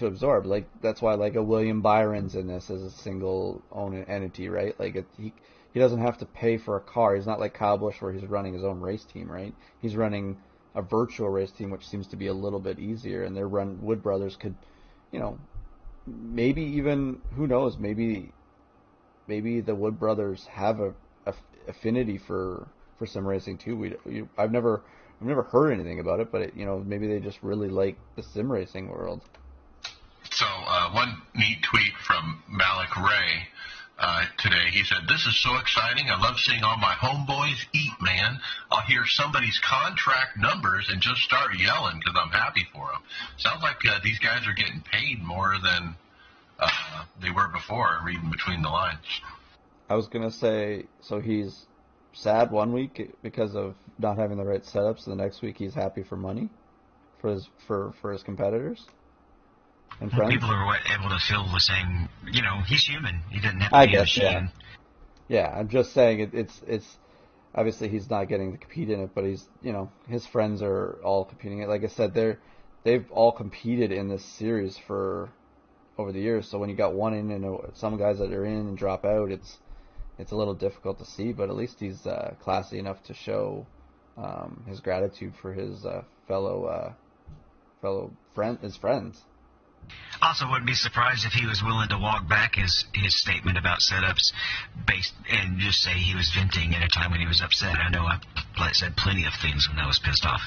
absorb. Like, that's why like a William Byron's in this as a single owned entity, right? Like he doesn't have to pay for a car. He's not like Kyle Busch where he's running his own race team, right? He's running a virtual race team, which seems to be a little bit easier, and Wood Brothers could, maybe even, who knows, maybe the Wood Brothers have a affinity for sim racing too. I've never heard anything about it, but maybe they just really like the sim racing world. So one neat tweet from Malik Ray today. He said, "This is so exciting. I love seeing all my homeboys eat, man. I'll hear somebody's contract numbers and just start yelling because I'm happy for them." Sounds like these guys are getting paid more than they were before, reading between the lines. I was going to say, so he's sad one week because of not having the right setups, and the next week he's happy for money for his competitors and friends. People are able to feel the same. He's human. He doesn't have to be a machine. Yeah, I'm just saying it's obviously he's not getting to compete in it, but he's his friends are all competing in it. Like I said, they've all competed in this series for over the years. So when you got one in and some guys that are in and drop out, it's a little difficult to see. But at least he's classy enough to show his gratitude for his fellow friends. Also, wouldn't be surprised if he was willing to walk back his statement about setups and just say he was venting at a time when he was upset. I know I said plenty of things when I was pissed off.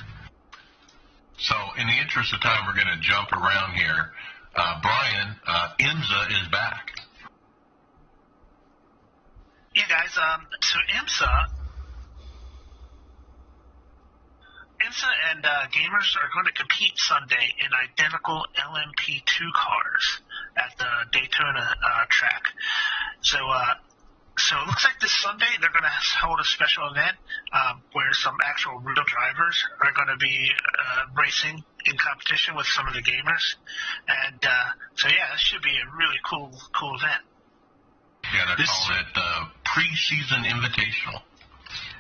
So in the interest of time, we're going to jump around here. Brian, IMSA is back. Yeah, guys. So IMSA and gamers are going to compete Sunday in identical LMP2 cars at the Daytona track. So it looks like this Sunday they're going to hold a special event where some actual real drivers are going to be racing in competition with some of the gamers. And so yeah, this should be a really cool event. Yeah, they're calling it the Preseason Invitational.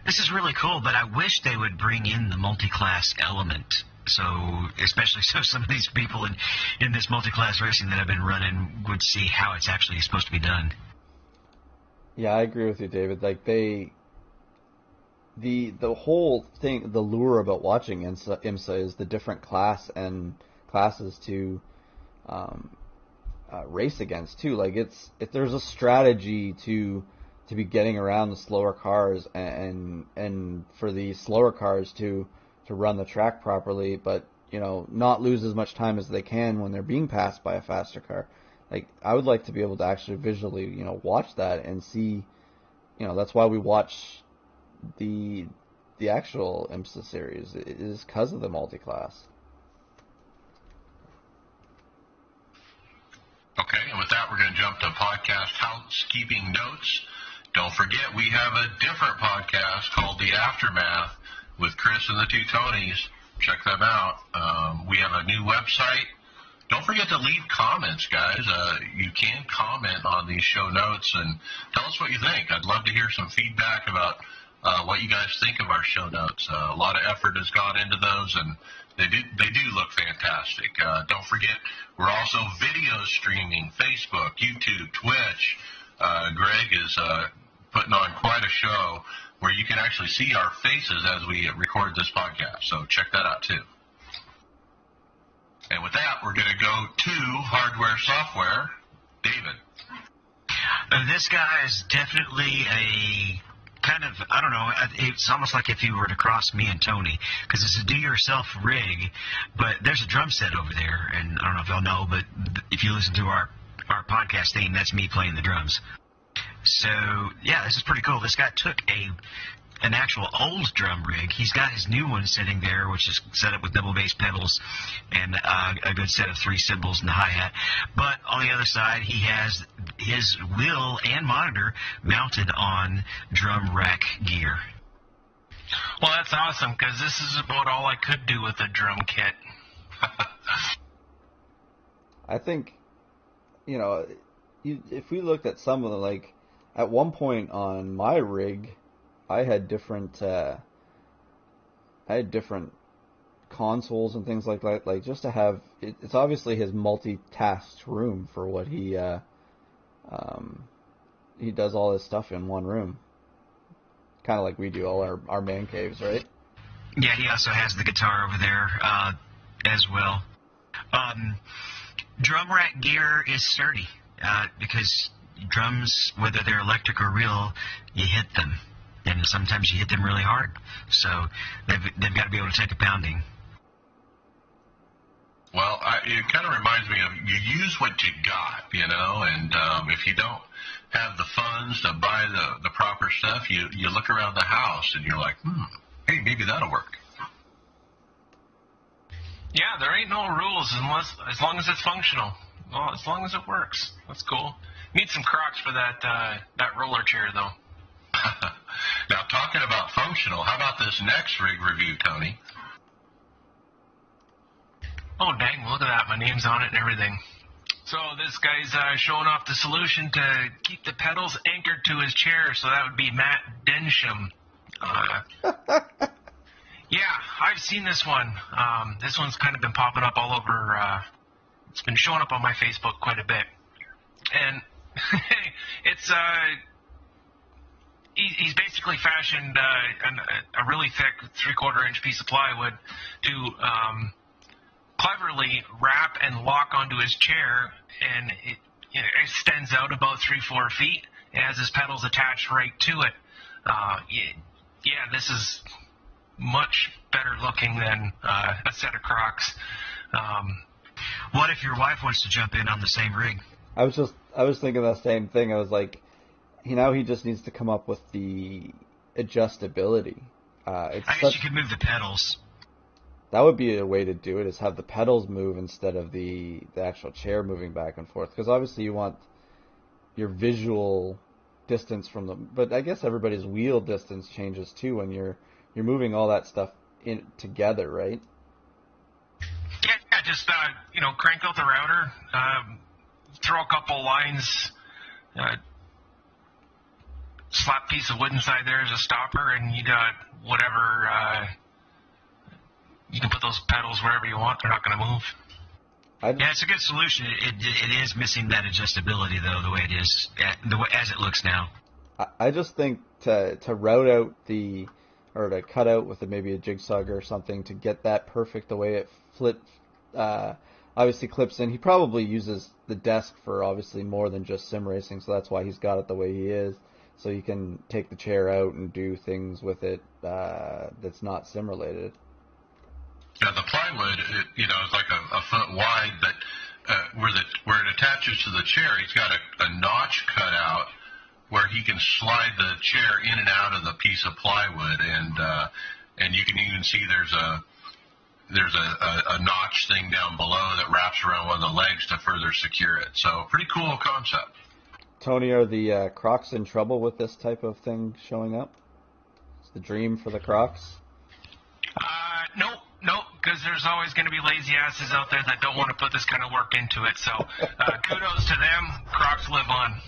This is really cool, but I wish they would bring in the multi-class element. So, especially so some of these people in this multi-class racing that I've been running would see how it's actually supposed to be done. Yeah, I agree with you, David. Like the whole thing, the lure about watching IMSA is the different classes to race against too. Like if there's a strategy to be getting around the slower cars and for the slower cars to run the track properly, but not lose as much time as they can when they're being passed by a faster car. Like I would like to be able to actually visually watch that and see. That's why we watch the actual IMSA series. It is because of the multi-class. Okay, and with that, we're going to jump to podcast housekeeping notes. Don't forget, we have a different podcast called The Aftermath with Chris and the two Tonys. Check them out. We have a new website. Don't forget to leave comments, guys. You can comment on these show notes and tell us what you think. I'd love to hear some feedback about what you guys think of our show notes. A lot of effort has gone into those, and they do look fantastic. Don't forget, we're also video streaming, Facebook, YouTube, Twitch. Greg is putting on quite a show where you can actually see our faces as we record this podcast. So check that out, too. And with that, we're going to go to hardware, software. David. This guy is definitely a kind of, I don't know, it's almost like if you were to cross me and Tony, because it's a do-yourself rig, but there's a drum set over there, and I don't know if y'all know, but if you listen to our podcast theme, that's me playing the drums. So, yeah, this is pretty cool. This guy took an actual old drum rig. He's got his new one sitting there, which is set up with double bass pedals and a good set of 3 cymbals and the hi-hat. But on the other side, he has his wheel and monitor mounted on drum rack gear. Well, that's awesome, because this is about all I could do with a drum kit. I think, if we looked at some of them, like, at one point on my rig, I had different consoles and things like that, like just to have it's obviously his multitasked room for what he does all his stuff in one room, kind of like we do all our man caves, right? Yeah, he also has the guitar over there as well. Drum rack gear is sturdy because drums, whether they're electric or real, you hit them. And sometimes you hit them really hard. So they've got to be able to take a pounding. Well, it kind of reminds me of you use what you got, and if you don't have the funds to buy the proper stuff, you look around the house and you're like, hey, maybe that'll work. Yeah, there ain't no rules as long as it's functional. Well, as long as it works. That's cool. Need some Crocs for that roller chair, though. Now, talking about functional, how about this next rig review, Tony? Oh, dang, look at that. My name's on it and everything. So this guy's showing off the solution to keep the pedals anchored to his chair, so that would be Matt Densham. Yeah, I've seen this one. This one's kind of been popping up all over. It's been showing up on my Facebook quite a bit. And it's... He's basically fashioned a really thick 3/4-inch piece of plywood to cleverly wrap and lock onto his chair, and it extends out about 3-4 feet. It has his pedals attached right to it. Yeah, this is much better looking than a set of Crocs. What if your wife wants to jump in on the same rig? I was thinking the same thing. I was like, he just needs to come up with the adjustability. I guess you could move the pedals. That would be a way to do it, is have the pedals move instead of the actual chair moving back and forth. Because obviously you want your visual distance from them, but I guess everybody's wheel distance changes too when you're moving all that stuff in together, right? Yeah, just crank out the router, throw a couple lines, slap a piece of wood inside there as a stopper, and you got whatever. You can put those pedals wherever you want; they're not going to move. Yeah, it's a good solution. It is missing that adjustability, though, the way it is, as it looks now. I just think to route out or to cut out with maybe a jigsaw or something to get that perfect the way it obviously clips in. He probably uses the desk for obviously more than just sim racing, so that's why he's got it the way he is. So you can take the chair out and do things with it that's not sim related. Yeah, the plywood, is like a foot wide, but where it attaches to the chair, he's got a notch cut out where he can slide the chair in and out of the piece of plywood, and you can even see there's a notch thing down below that wraps around one of the legs to further secure it. So pretty cool concept. Tony, are the Crocs in trouble with this type of thing showing up? It's the dream for the Crocs? Nope, because there's always going to be lazy asses out there that don't want to put this kind of work into it. So kudos to them. Crocs live on.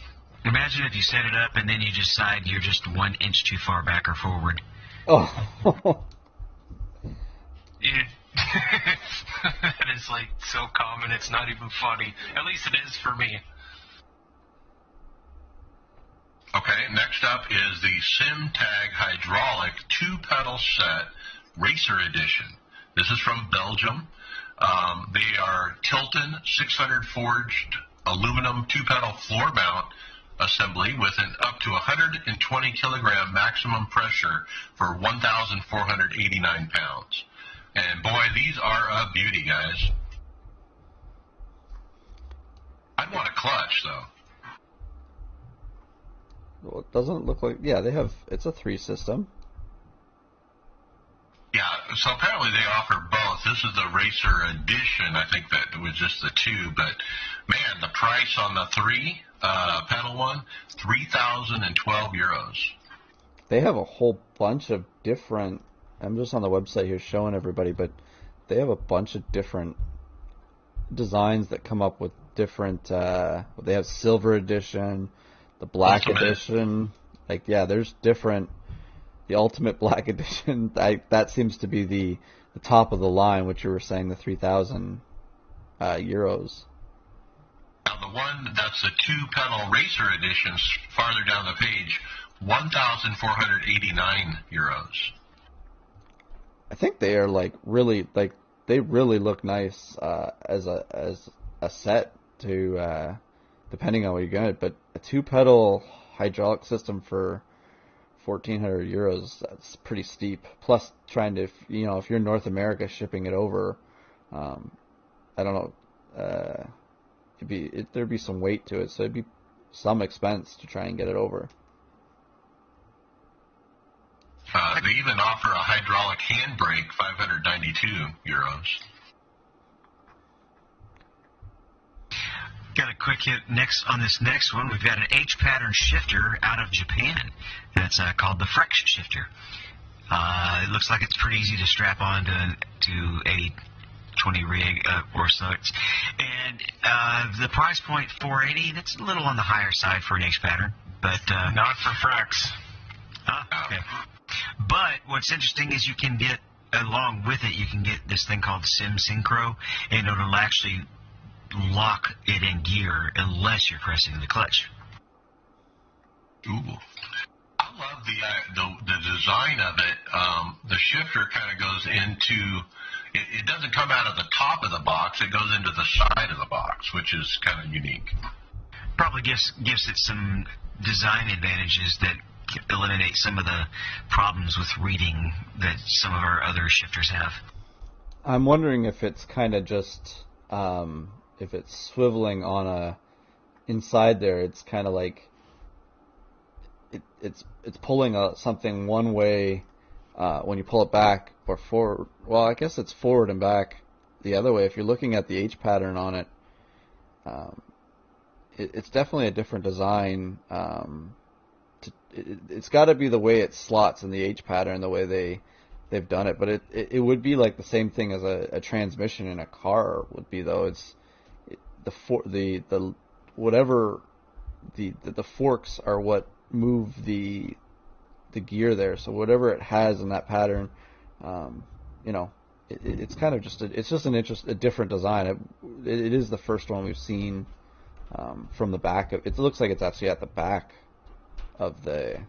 Imagine if you set it up and then you decide you're just 1 inch too far back or forward. Oh. That is like so common, it's not even funny. At least it is for me. Okay, next up is the SimTag Hydraulic 2-pedal set Racer Edition. This is from Belgium. They are Tilton 600 forged aluminum 2-pedal floor mount assembly with an up to 120 kilogram maximum pressure for 1,489 pounds. And boy, these are a beauty, guys. I'd want a clutch, though. Well, it doesn't look like... Yeah, it's a 3 system. Yeah, so apparently they offer both. This is the Racer Edition. I think that was just the 2. But, man, the price on the 3 pedal one, 3,012 euros. They have a whole bunch of different... I'm just on the website here showing everybody, but they have a bunch of different designs that come up with different... they have Silver Edition, the Black Edition. There's different... The Ultimate Black Edition, that seems to be the top of the line, which you were saying, the 3,000 euros. Now, the one that's the 2-pedal Racer Edition, farther down the page, 1,489 euros. I think they are they really look nice as a set to depending on what you get. But a 2-pedal hydraulic system for 1,400 euros, that's pretty steep. Plus, trying to, if you're in North America shipping it over, I don't know, there'd be some weight to it, so it'd be some expense to try and get it over. They even offer a hydraulic handbrake, 592 euros. Got a quick hit on this next one. We've got an H-pattern shifter out of Japan. That's called the Frex shifter. It looks like it's pretty easy to strap on to a 20 rig or so. And the price point, $480. That's a little on the higher side for an H-pattern, but not for Frex. Okay. But what's interesting is you can get, along with it, you can get this thing called Sim Synchro, and it'll actually lock it in gear unless you're pressing the clutch. Ooh. I love the design of it. The shifter kind of goes into, it doesn't come out of the top of the box, it goes into the side of the box, which is kind of unique. Probably gives it some design advantages that eliminate some of the problems with reading that some of our other shifters have. I'm wondering if it's kind of just if it's swiveling on inside there, it's kind of like it's pulling something one way when you pull it back or forward. Well, I guess it's forward and back the other way. If you're looking at the H pattern on it, it's definitely a different design. It's got to be the way it slots in the H pattern, the way they've done it. But it would be like the same thing as a transmission in a car would be, though. The forks are what move the gear there. So whatever it has in that pattern, it's kind of just a different design. It is the first one we've seen from the back of it. Looks like it's actually at the back of the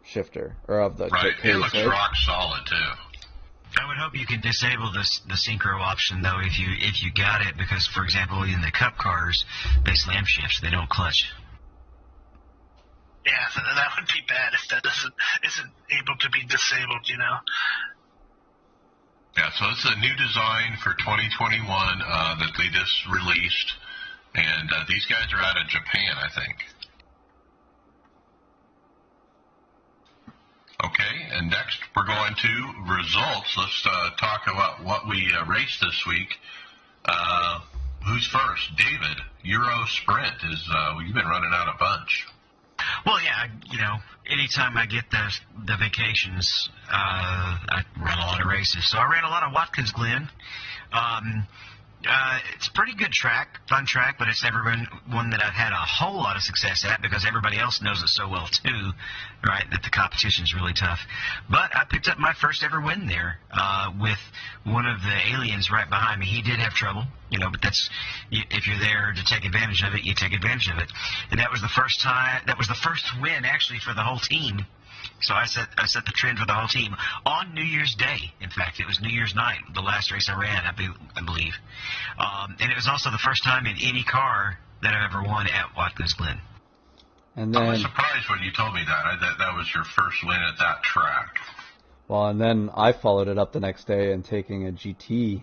shifter or of the right. case, It looks right? rock solid too. I would hope you can disable the synchro option though if you got it, because for example in the Cup cars they slam shift, they don't clutch. Yeah, that would be bad if that isn't able to be disabled, Yeah, so it's a new design for 2021 that they just released, and these guys are out of Japan, I think. Okay, and next we're going to results. Let's talk about what we raced this week. Who's first? David, Euro Sprint is. You've been running out a bunch. Well, yeah, anytime I get the vacations, I run a lot of races. So I ran a lot of Watkins Glen. It's a pretty good track, fun track, but it's never been one that I've had a whole lot of success at because everybody else knows it so well too, right, that the competition's really tough. But I picked up my first ever win there with one of the aliens right behind me. He did have trouble, but that's, if you're there to take advantage of it, you take advantage of it. And that was the first win actually for the whole team. So I set the trend for the whole team on New Year's Day. In fact, it was New Year's night, the last race I ran, I believe. And it was also the first time in any car that I've ever won at Watkins Glen. And I then, was surprised when you told me that. That was your first win at that track. well, and then I followed it up the next day and taking a GT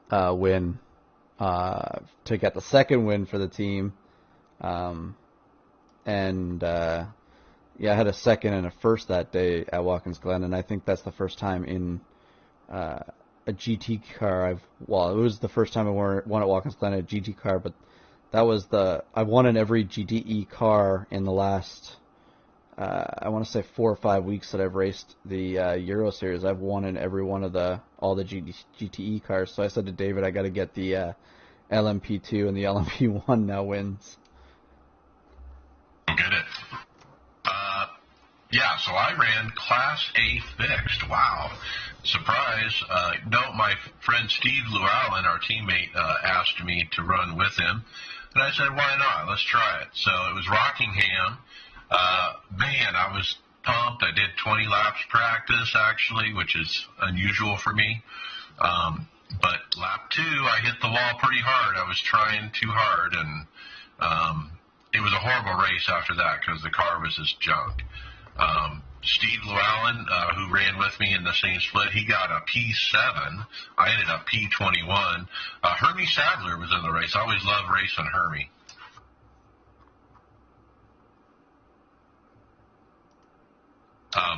win to get the second win for the team. Yeah, I had a second and a first that day at Watkins Glen, and I think that's the first time in a GT car it was the first time I won at Watkins Glen, a GT car, but that was I won in every GTE car in the last, I want to say 4 or 5 weeks that I've raced the Euro Series. I've won in every one of all the GTE cars, so I said to David, I got to get the LMP2 and the LMP1 now wins. Get it. Yeah, so I ran Class A fixed. Wow. Surprise. No, my friend Steve Llewellyn, our teammate, asked me to run with him. And I said, why not? Let's try it. So it was Rockingham. Man, I was pumped. I did 20 laps practice, actually, which is unusual for me. But lap 2, I hit the wall pretty hard. I was trying too hard, and it was a horrible race after that because the car was just junk. Steve Llewellyn, who ran with me in the same split, he got a P7. I ended up P21. Hermie Sadler was in the race. I always love racing Hermie.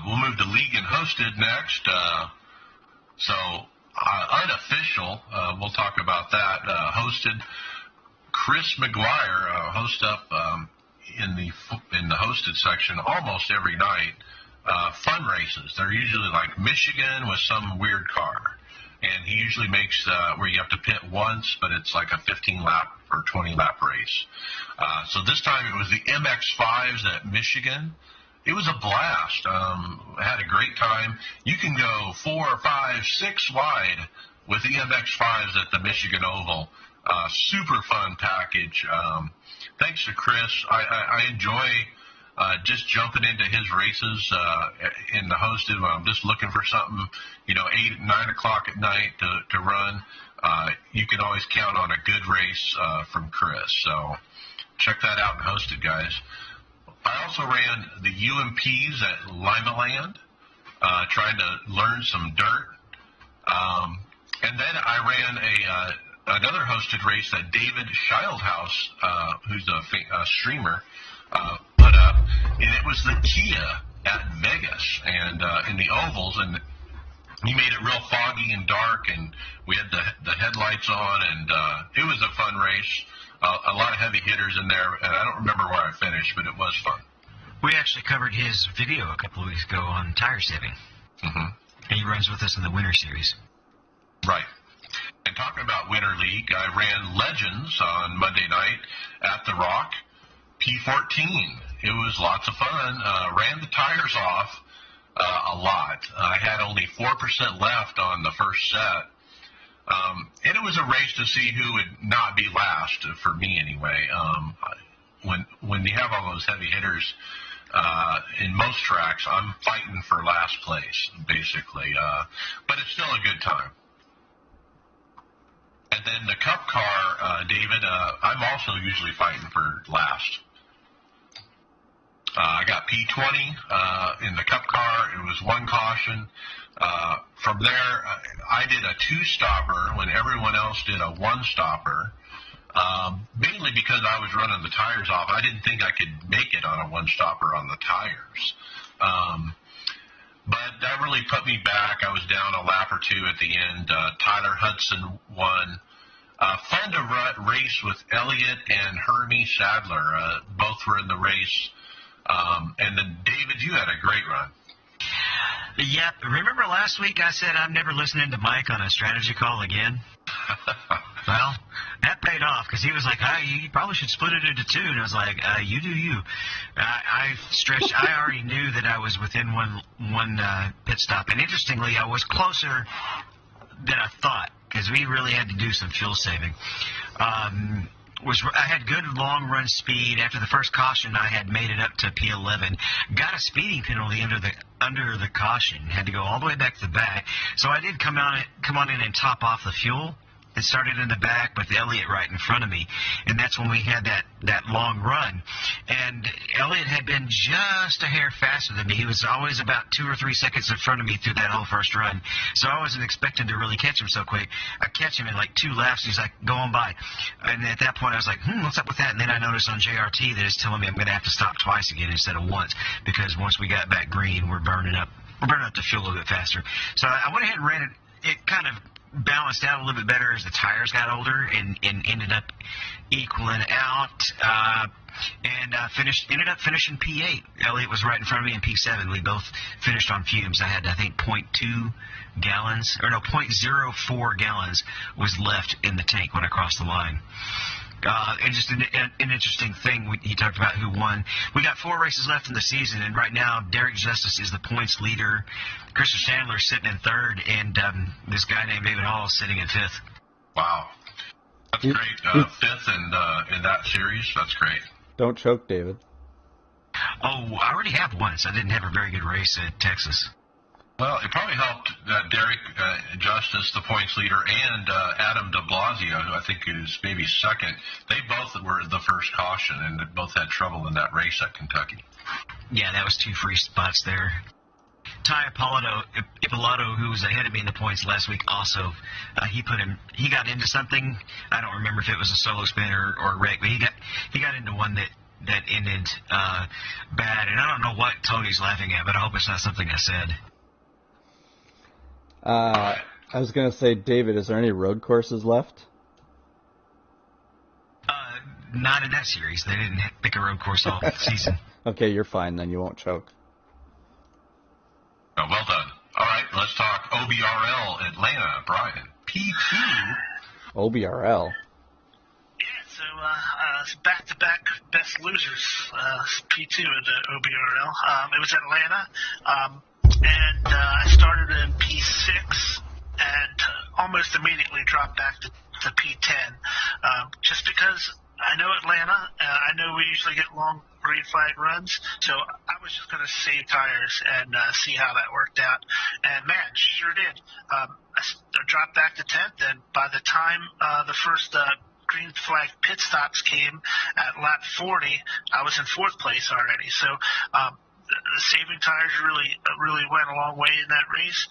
We'll move to League and Hosted next. Unofficial, we'll talk about that. Hosted, Chris McGuire hosts up in the hosted section almost every night. Fun races. They're usually like Michigan with some weird car, and he usually makes where you have to pit once, but it's like a 15 lap or 20 lap race. So this time it was the MX5s at Michigan. It was a blast. I had a great time. You can go 4, 5, 6 wide with the MX5s at the Michigan Oval. Super fun package. Thanks to Chris. I enjoy just jumping into his races in the hosted when I'm just looking for something, 8, 9 o'clock at night to run. You can always count on a good race from Chris. So check that out in hosted, guys. I also ran the UMPs at Limaland, trying to learn some dirt. And then I ran another hosted race that David Schildhaus, who's a streamer, put and it was the Kia at Vegas, and in the ovals, and he made it real foggy and dark, and we had the headlights on, and it was a fun race. A lot of heavy hitters in there, and I don't remember where I finished, but it was fun. We actually covered his video a couple of weeks ago on tire saving. Mm-hmm. And he runs with us in the Winter Series. Right. And talking about Winter League, I ran Legends on Monday night at the Rock, P14. It was lots of fun. Ran the tires off a lot. I had only 4% left on the first set. And it was a race to see who would not be last, for me anyway. When you have all those heavy hitters in most tracks, I'm fighting for last place, basically. But it's still a good time. And then the Cup car, David, I'm also usually fighting for last. I got P20 in the Cup car. It was one caution. From there, I did a two-stopper when everyone else did a one-stopper, mainly because I was running the tires off. I didn't think I could make it on a one-stopper on the tires. But that really put me back. I was down a lap or two at the end. Tyler Hudson won. Fun to race with Elliott and Hermie Sadler. Both were in the race. And then, David, you had a great run. Yeah, remember last week I said I'm never listening to Mike on a strategy call again? Well, that paid off because he was like, you probably should split it into two. And I was like, you do you. I stretched. I already knew that I was within one pit stop. And interestingly, I was closer than I thought because we really had to do some fuel saving. I had good long run speed. After the first caution, I had made it up to P11. Got a speeding penalty under the caution. Had to go all the way back to the back. So I did come on in and top off the fuel. It started in the back with Elliott right in front of me, and that's when we had that long run. And Elliott had been just a hair faster than me. He was always about 2 or 3 seconds in front of me through that whole first run, so I wasn't expecting to really catch him so quick. I catch him in like 2 laps. He's like, go on by. And at that point, I was like, what's up with that? And then I noticed on JRT that it's telling me I'm going to have to stop twice again instead of once, because once we got back green, we're burning up the fuel a little bit faster. So I went ahead and ran it. It kind of balanced out a little bit better as the tires got older and ended up equaling out, and ended up finishing P8. Elliott was right in front of me in P7. We both finished on fumes. I had, I think, 0.04 gallons was left in the tank when I crossed the line. And just an interesting thing, he talked about who won. We got 4 races left in the season, and right now Derek Justice is the points leader. Christopher Sandler is sitting in 3rd, and this guy named David Hall is sitting in 5th. Wow. That's great. 5th in that series. That's great. Don't choke, David. Oh, I already have once. I didn't have a very good race at Texas. Well, it probably helped that Derek Justice, the points leader, and Adam de Blasio, who I think is maybe 2nd, they both were the first caution, and they both had trouble in that race at Kentucky. Yeah, that was 2 free spots there. Ty Ippolito, who was ahead of me in the points last week, also he got into something. I don't remember if it was a solo spin or wreck, but he got into one that ended bad, and I don't know what Tony's laughing at, but I hope it's not something I said. I was going to say, David, is there any road courses left? Not in that series. They didn't pick a road course all season. Okay, you're fine then. You won't choke. Oh, well done. All right, let's talk OBRL Atlanta, Brian. P2. OBRL? Yeah, so back-to-back best losers, P2 at the OBRL. It was Atlanta. And I started in P6 and almost immediately dropped back to P10, just because I know Atlanta. I know we usually get long green flag runs, so I was just going to save tires and see how that worked out. And, man, sure did. I dropped back to 10th, and by the time the first green flag pit stops came at lap 40, I was in 4th place already. So the saving tires really went a long way in that race.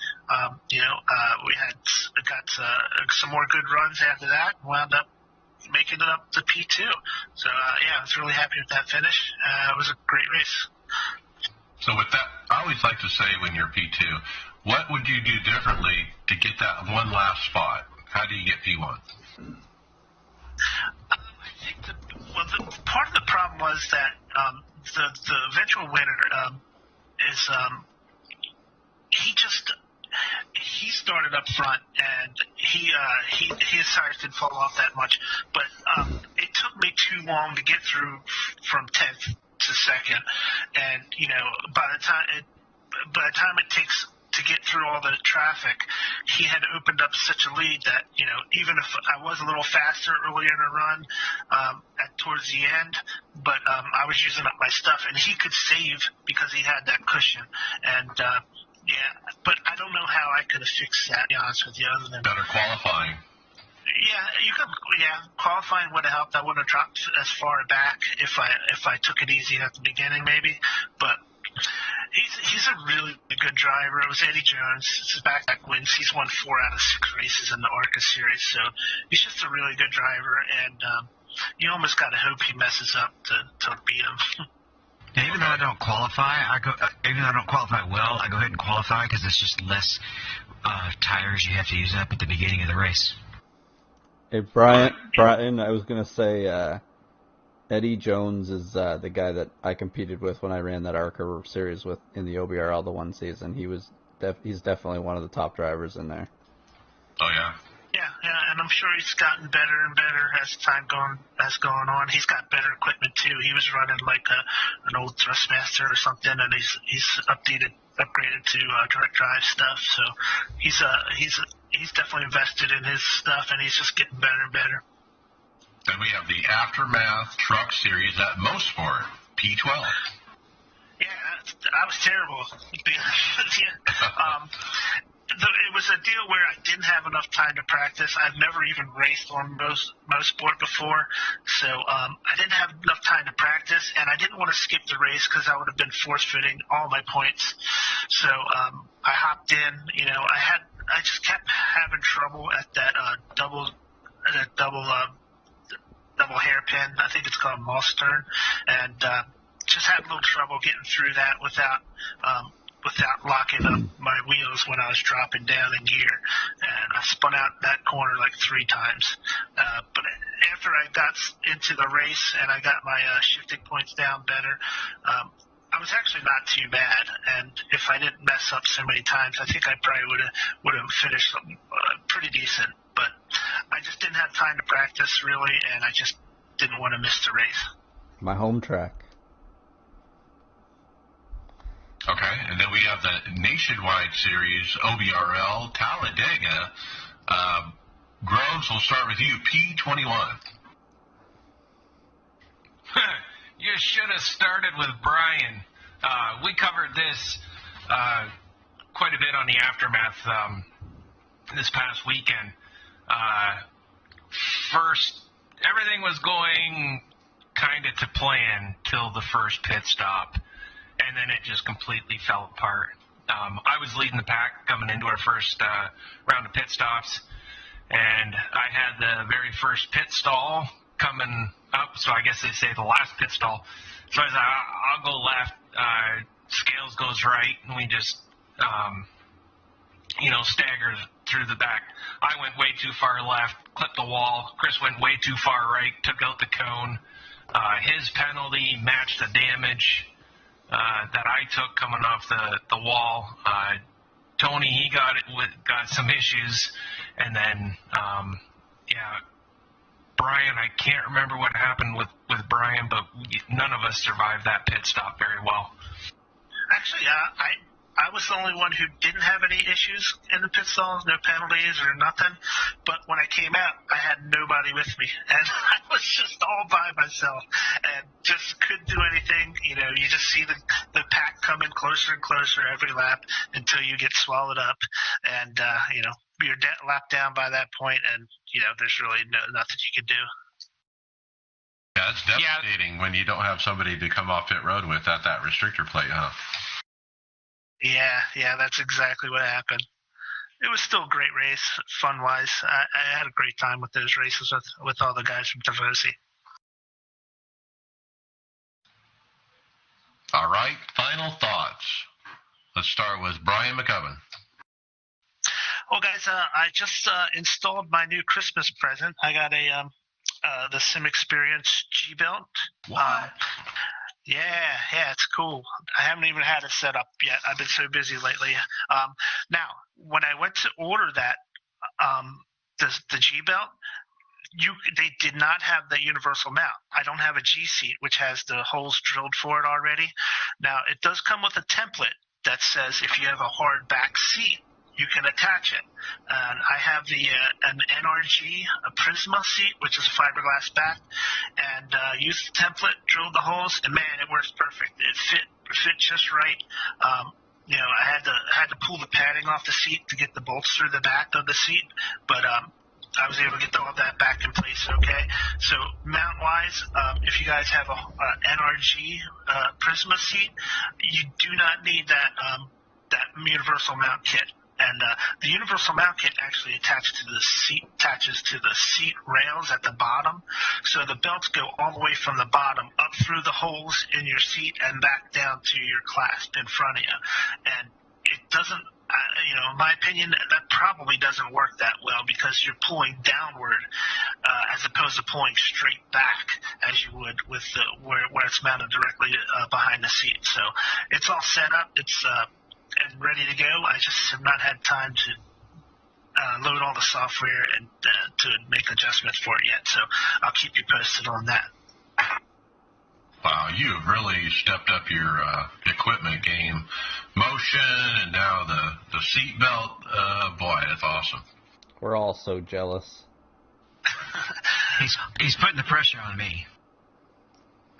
We got some more good runs after that, and wound up making it up to P2. So, I was really happy with that finish. It was a great race. always like to say when you're P2, what would you do differently to get that one last spot? How do you get P1? I think the part of the problem was that the eventual winner is he started up front, and his tires didn't fall off that much, but it took me too long to get through from 10th to 2nd, and by the time it takes to get through all the traffic, he had opened up such a lead that even if I was a little faster earlier in the run towards the end, but I was using up my stuff, and he could save because he had that cushion, and but I don't know how I could have fixed that, to be honest with you, other than better qualifying. Qualifying would have helped. I wouldn't have dropped as far back if I took it easy at the beginning, maybe. But he's a really good driver. It was Eddie Jones. It's his back-to-back wins. He's won 4 out of 6 races in the ARCA series, so he's just a really good driver. And you almost got to hope he messes up to beat him. Now, even though I don't qualify, even though I don't qualify well, I go ahead and qualify because it's just less tires you have to use up at the beginning of the race. Hey, Brian, I was going to say Eddie Jones is the guy that I competed with when I ran that ARCA series with in the OBRL the one season. He's definitely one of the top drivers in there. Oh, yeah. Yeah, and I'm sure he's gotten better and better as time has gone on. He's got better equipment too. He was running like an old Thrustmaster or something, and he's upgraded to direct drive stuff. So he's definitely invested in his stuff, and he's just getting better and better. Then we have the Aftermath Truck Series at Mosport, P12. Yeah, I was terrible, to be honest with you. It was a deal where I didn't have enough time to practice. I've never even raced on Mosport before, so I didn't have enough time to practice, and I didn't want to skip the race because I would have been force-fitting all my points. So I hopped in. I just kept having trouble at that double hairpin. I think it's called Malstern, and just had a little trouble getting through that without locking up my wheels when I was dropping down in gear. And I spun out that corner like 3 times. But after I got into the race and I got my shifting points down better, I was actually not too bad. And if I didn't mess up so many times, I think I probably would have finished pretty decent. But I just didn't have time to practice, really, and I just didn't want to miss the race. My home track. Okay, and then we have the Nationwide Series, OBRL, Talladega. Groves, we'll start with you, P21. You should have started with Brian. We covered this quite a bit on the Aftermath this past weekend. First, everything was going kind of to plan till the first pit stop. And then it just completely fell apart. I was leading the pack coming into our first round of pit stops, and I had the very first pit stall coming up, so I guess they say the last pit stall. So I was like, I'll go left, Scales goes right, and we just, staggered through the back. I went way too far left, clipped the wall. Chris went way too far right, took out the cone. His penalty matched the damage that I took coming off the wall. Tony, he got some issues, and then Brian, I can't remember what happened with Brian, but none of us survived that pit stop very well. Actually, I was the only one who didn't have any issues in the pit stalls, no penalties or nothing. But when I came out, I had nobody with me, and I was just all by myself and just couldn't do anything. You just see the pack coming closer and closer every lap until you get swallowed up, and you're lapped down by that point, and there's really nothing you can do. Yeah, it's devastating when you don't have somebody to come off pit road with at that restrictor plate, huh? Yeah, that's exactly what happened. It was still a great race, fun-wise. I had a great time with those races with all the guys from Tavosi. All right, final thoughts. Let's start with Brian McCubbin. Well, guys, I just installed my new Christmas present. I got the Sim Experience G belt. What? Yeah, it's cool. I haven't even had it set up yet. I've been so busy lately. Now, when I went to order that, the G belt, they did not have the universal mount. I don't have a G seat, which has the holes drilled for it already. Now, it does come with a template that says if you have a hard back seat, you can attach it. And I have an NRG, a Prisma seat, which is a fiberglass back, and used the template, drilled the holes, and man, it works perfect. It fit just right. I had to pull the padding off the seat to get the bolts through the back of the seat, but I was able to get all that back in place okay. So mount-wise, if you guys have a NRG Prisma seat, you do not need that universal mount kit. And the universal mount kit actually attaches to the seat rails at the bottom. So the belts go all the way from the bottom up through the holes in your seat and back down to your clasp in front of you. And it doesn't, in my opinion, that probably doesn't work that well because you're pulling downward as opposed to pulling straight back as you would with where it's mounted directly behind the seat. So it's all set up. It's and ready to go. I just have not had time to load all the software and to make adjustments for it yet. So I'll keep you posted on that. Wow, you have really stepped up your equipment game. Motion and now the seat belt. Boy, that's awesome. We're all so jealous. He's putting the pressure on me.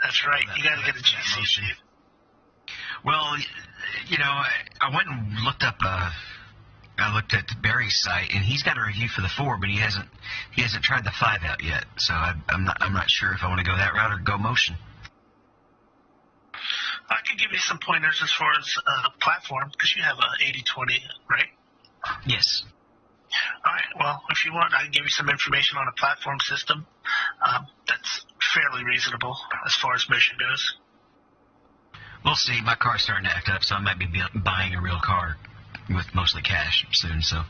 That's right. You got to get a GC seat. Well, I went and looked up. I looked at Barry's site, and he's got a review for the 4, but he hasn't tried the 5 out yet. So I'm not sure if I want to go that route or go motion. I can give you some pointers as far as platform because you have a 80/20, right? Yes. All right. Well, if you want, I can give you some information on a platform system that's fairly reasonable as far as motion goes. We'll see. My car's starting to act up, so I might be buying a real car with mostly cash soon. So.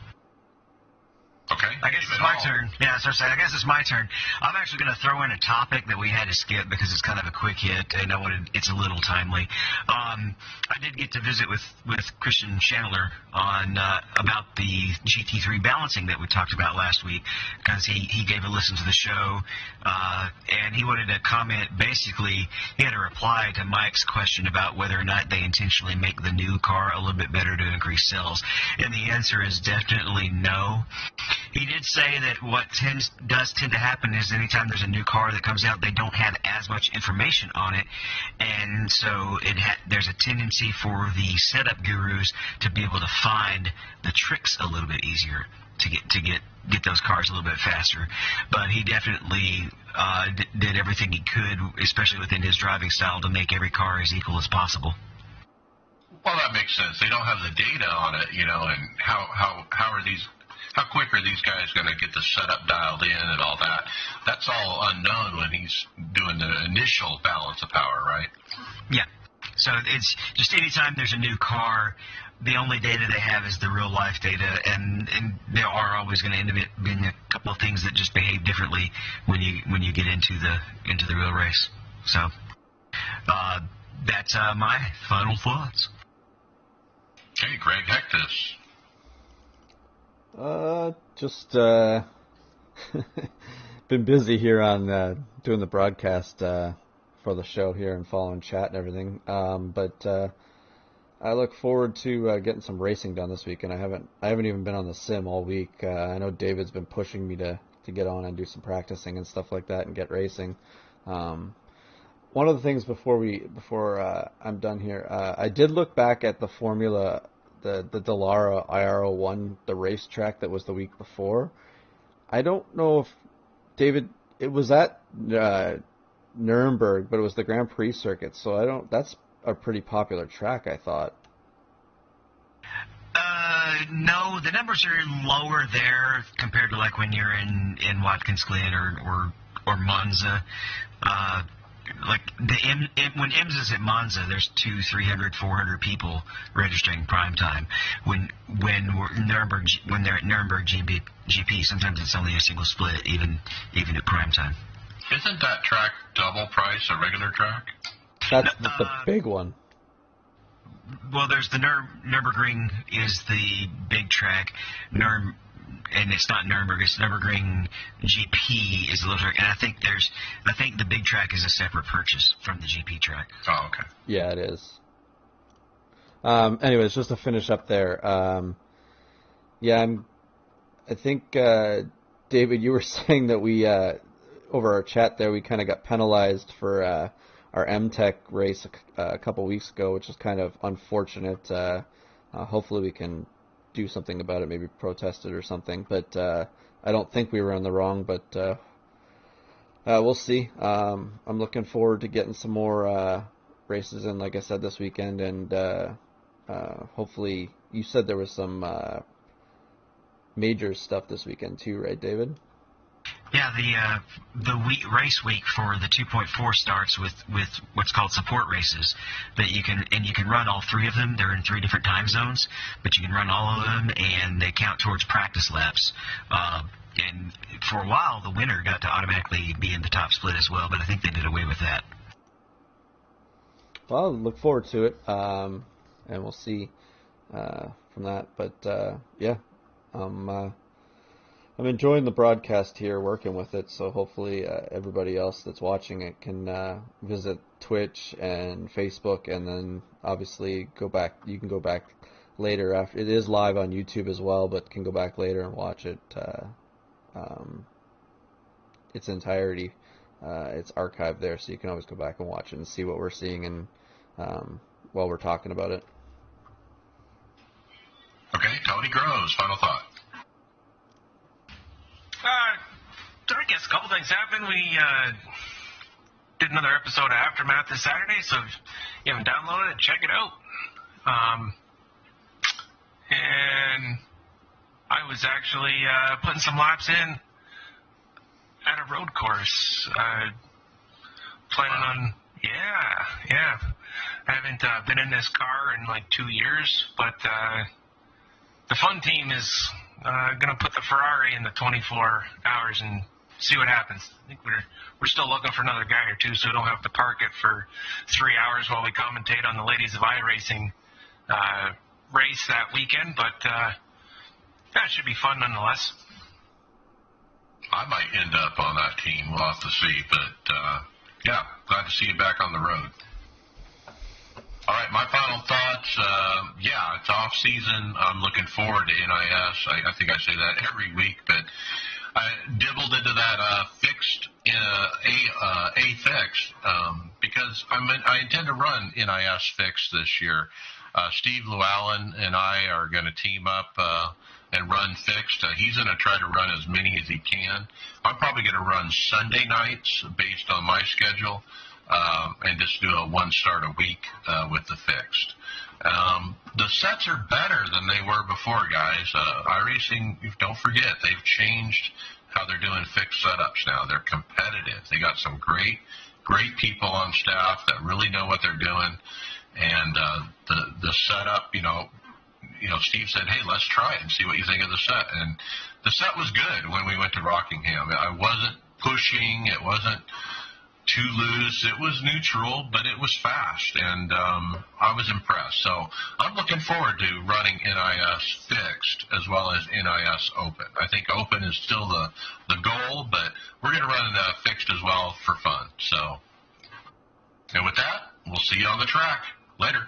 Okay. I guess it's my turn. Yeah, so I guess it's my turn. I'm actually going to throw in a topic that we had to skip because it's kind of a quick hit, and it's a little timely. I did get to visit with Christian Chandler on about the GT3 balancing that we talked about last week because he gave a listen to the show, and he wanted to comment. Basically, he had a reply to Mike's question about whether or not they intentionally make the new car a little bit better to increase sales, and the answer is definitely no. He did say that what does tend to happen is anytime there's a new car that comes out, they don't have as much information on it, and so there's a tendency for the setup gurus to be able to find the tricks a little bit easier to get those cars a little bit faster. But he definitely did everything he could, especially within his driving style, to make every car as equal as possible. Well, that makes sense. They don't have the data on it, and how quick are these guys going to get the setup dialed in and all that? That's all unknown when he's doing the initial balance of power, right? Yeah. So it's just anytime there's a new car, the only data they have is the real life data, and there are always going to end up being a couple of things that just behave differently when you get into the real race. So that's my final thoughts. Okay, Greg Hectus. Just been busy here on doing the broadcast for the show here and following chat and everything. But I look forward to getting some racing done this week, and I haven't even been on the sim all week. I know David's been pushing me to get on and do some practicing and stuff like that and get racing. One of the things before I'm done here, I did look back at the Formula. The Dallara IR01, the racetrack that was the week before. I don't know if, David, it was at Nuremberg, but it was the Grand Prix circuit, so that's a pretty popular track, I thought. No, the numbers are lower there compared to like when you're in Watkins Glen or Monza. like when IMSA is at Monza, there's 200, 300, 400 people registering prime time. When they're at Nuremberg GP, sometimes it's only a single split, even at prime time. Isn't that track double price a regular track? That's the big one. Well, there's the Nürburgring is the big track. And it's not Nuremberg, it's Nürburgring GP is the little track. And I think the big track is a separate purchase from the GP track. Oh, okay. Yeah, it is. Anyways, just to finish up there. I think, David, you were saying that we, over our chat there, we kind of got penalized for our MTech race a couple weeks ago, which is kind of unfortunate. Hopefully we can do something about it, maybe protest it or something. But I don't think we were in the wrong, but we'll see. I'm looking forward to getting some more races in, like I said, this weekend. And hopefully, you said there was some major stuff this weekend too, right, David? Yeah, the race week for the 2.4 starts with what's called support races that you can run all three of them. They're in 3 different time zones, but you can run all of them, and they count towards practice laps. And for a while, the winner got to automatically be in the top split as well, but I think they did away with that. Well, look forward to it, and we'll see from that. But yeah, I'm enjoying the broadcast here, working with it, so hopefully everybody else that's watching it can visit Twitch and Facebook, and then obviously go back. You can go back later after it is live on YouTube as well, but can go back later and watch it its entirety. It's archived there, so you can always go back and watch it and see what we're seeing and while we're talking about it. Okay, Tony Groves, final thought. I guess a couple things happened. We did another episode of Aftermath this Saturday, so if you haven't downloaded it, check it out. And I was actually putting some laps in at a road course. Planning on, yeah. I haven't been in this car in like 2 years, but the fun team is going to put the Ferrari in the 24 hours and see what happens. I think we're still looking for another guy or two, so we don't have to park it for 3 hours while we commentate on the ladies of iRacing race that weekend. But that should be fun nonetheless. I might end up on that team. We'll have to see. But, yeah, glad to see you back on the road. All right, my final thoughts. Yeah, it's off season. I'm looking forward to NIS. I think I say that every week, but I dibbled into that fixed A fixed because I intend to run NIS fixed this year. Steve Llewellyn and I are going to team up and run fixed. He's going to try to run as many as he can. I'm probably going to run Sunday nights based on my schedule. And just do a one start a week with the fixed. The sets are better than they were before, guys. iRacing, don't forget, they've changed how they're doing fixed setups now. They're competitive. They got some great people on staff that really know what they're doing. And the setup, Steve said, hey, let's try it and see what you think of the set. And the set was good when we went to Rockingham. I wasn't pushing. It wasn't too loose. It was neutral, but it was fast, and I was impressed. So I'm looking forward to running NIS fixed as well as NIS open. I think open is still the goal, but we're going to run fixed as well for fun. So, and with that, we'll see you on the track. Later.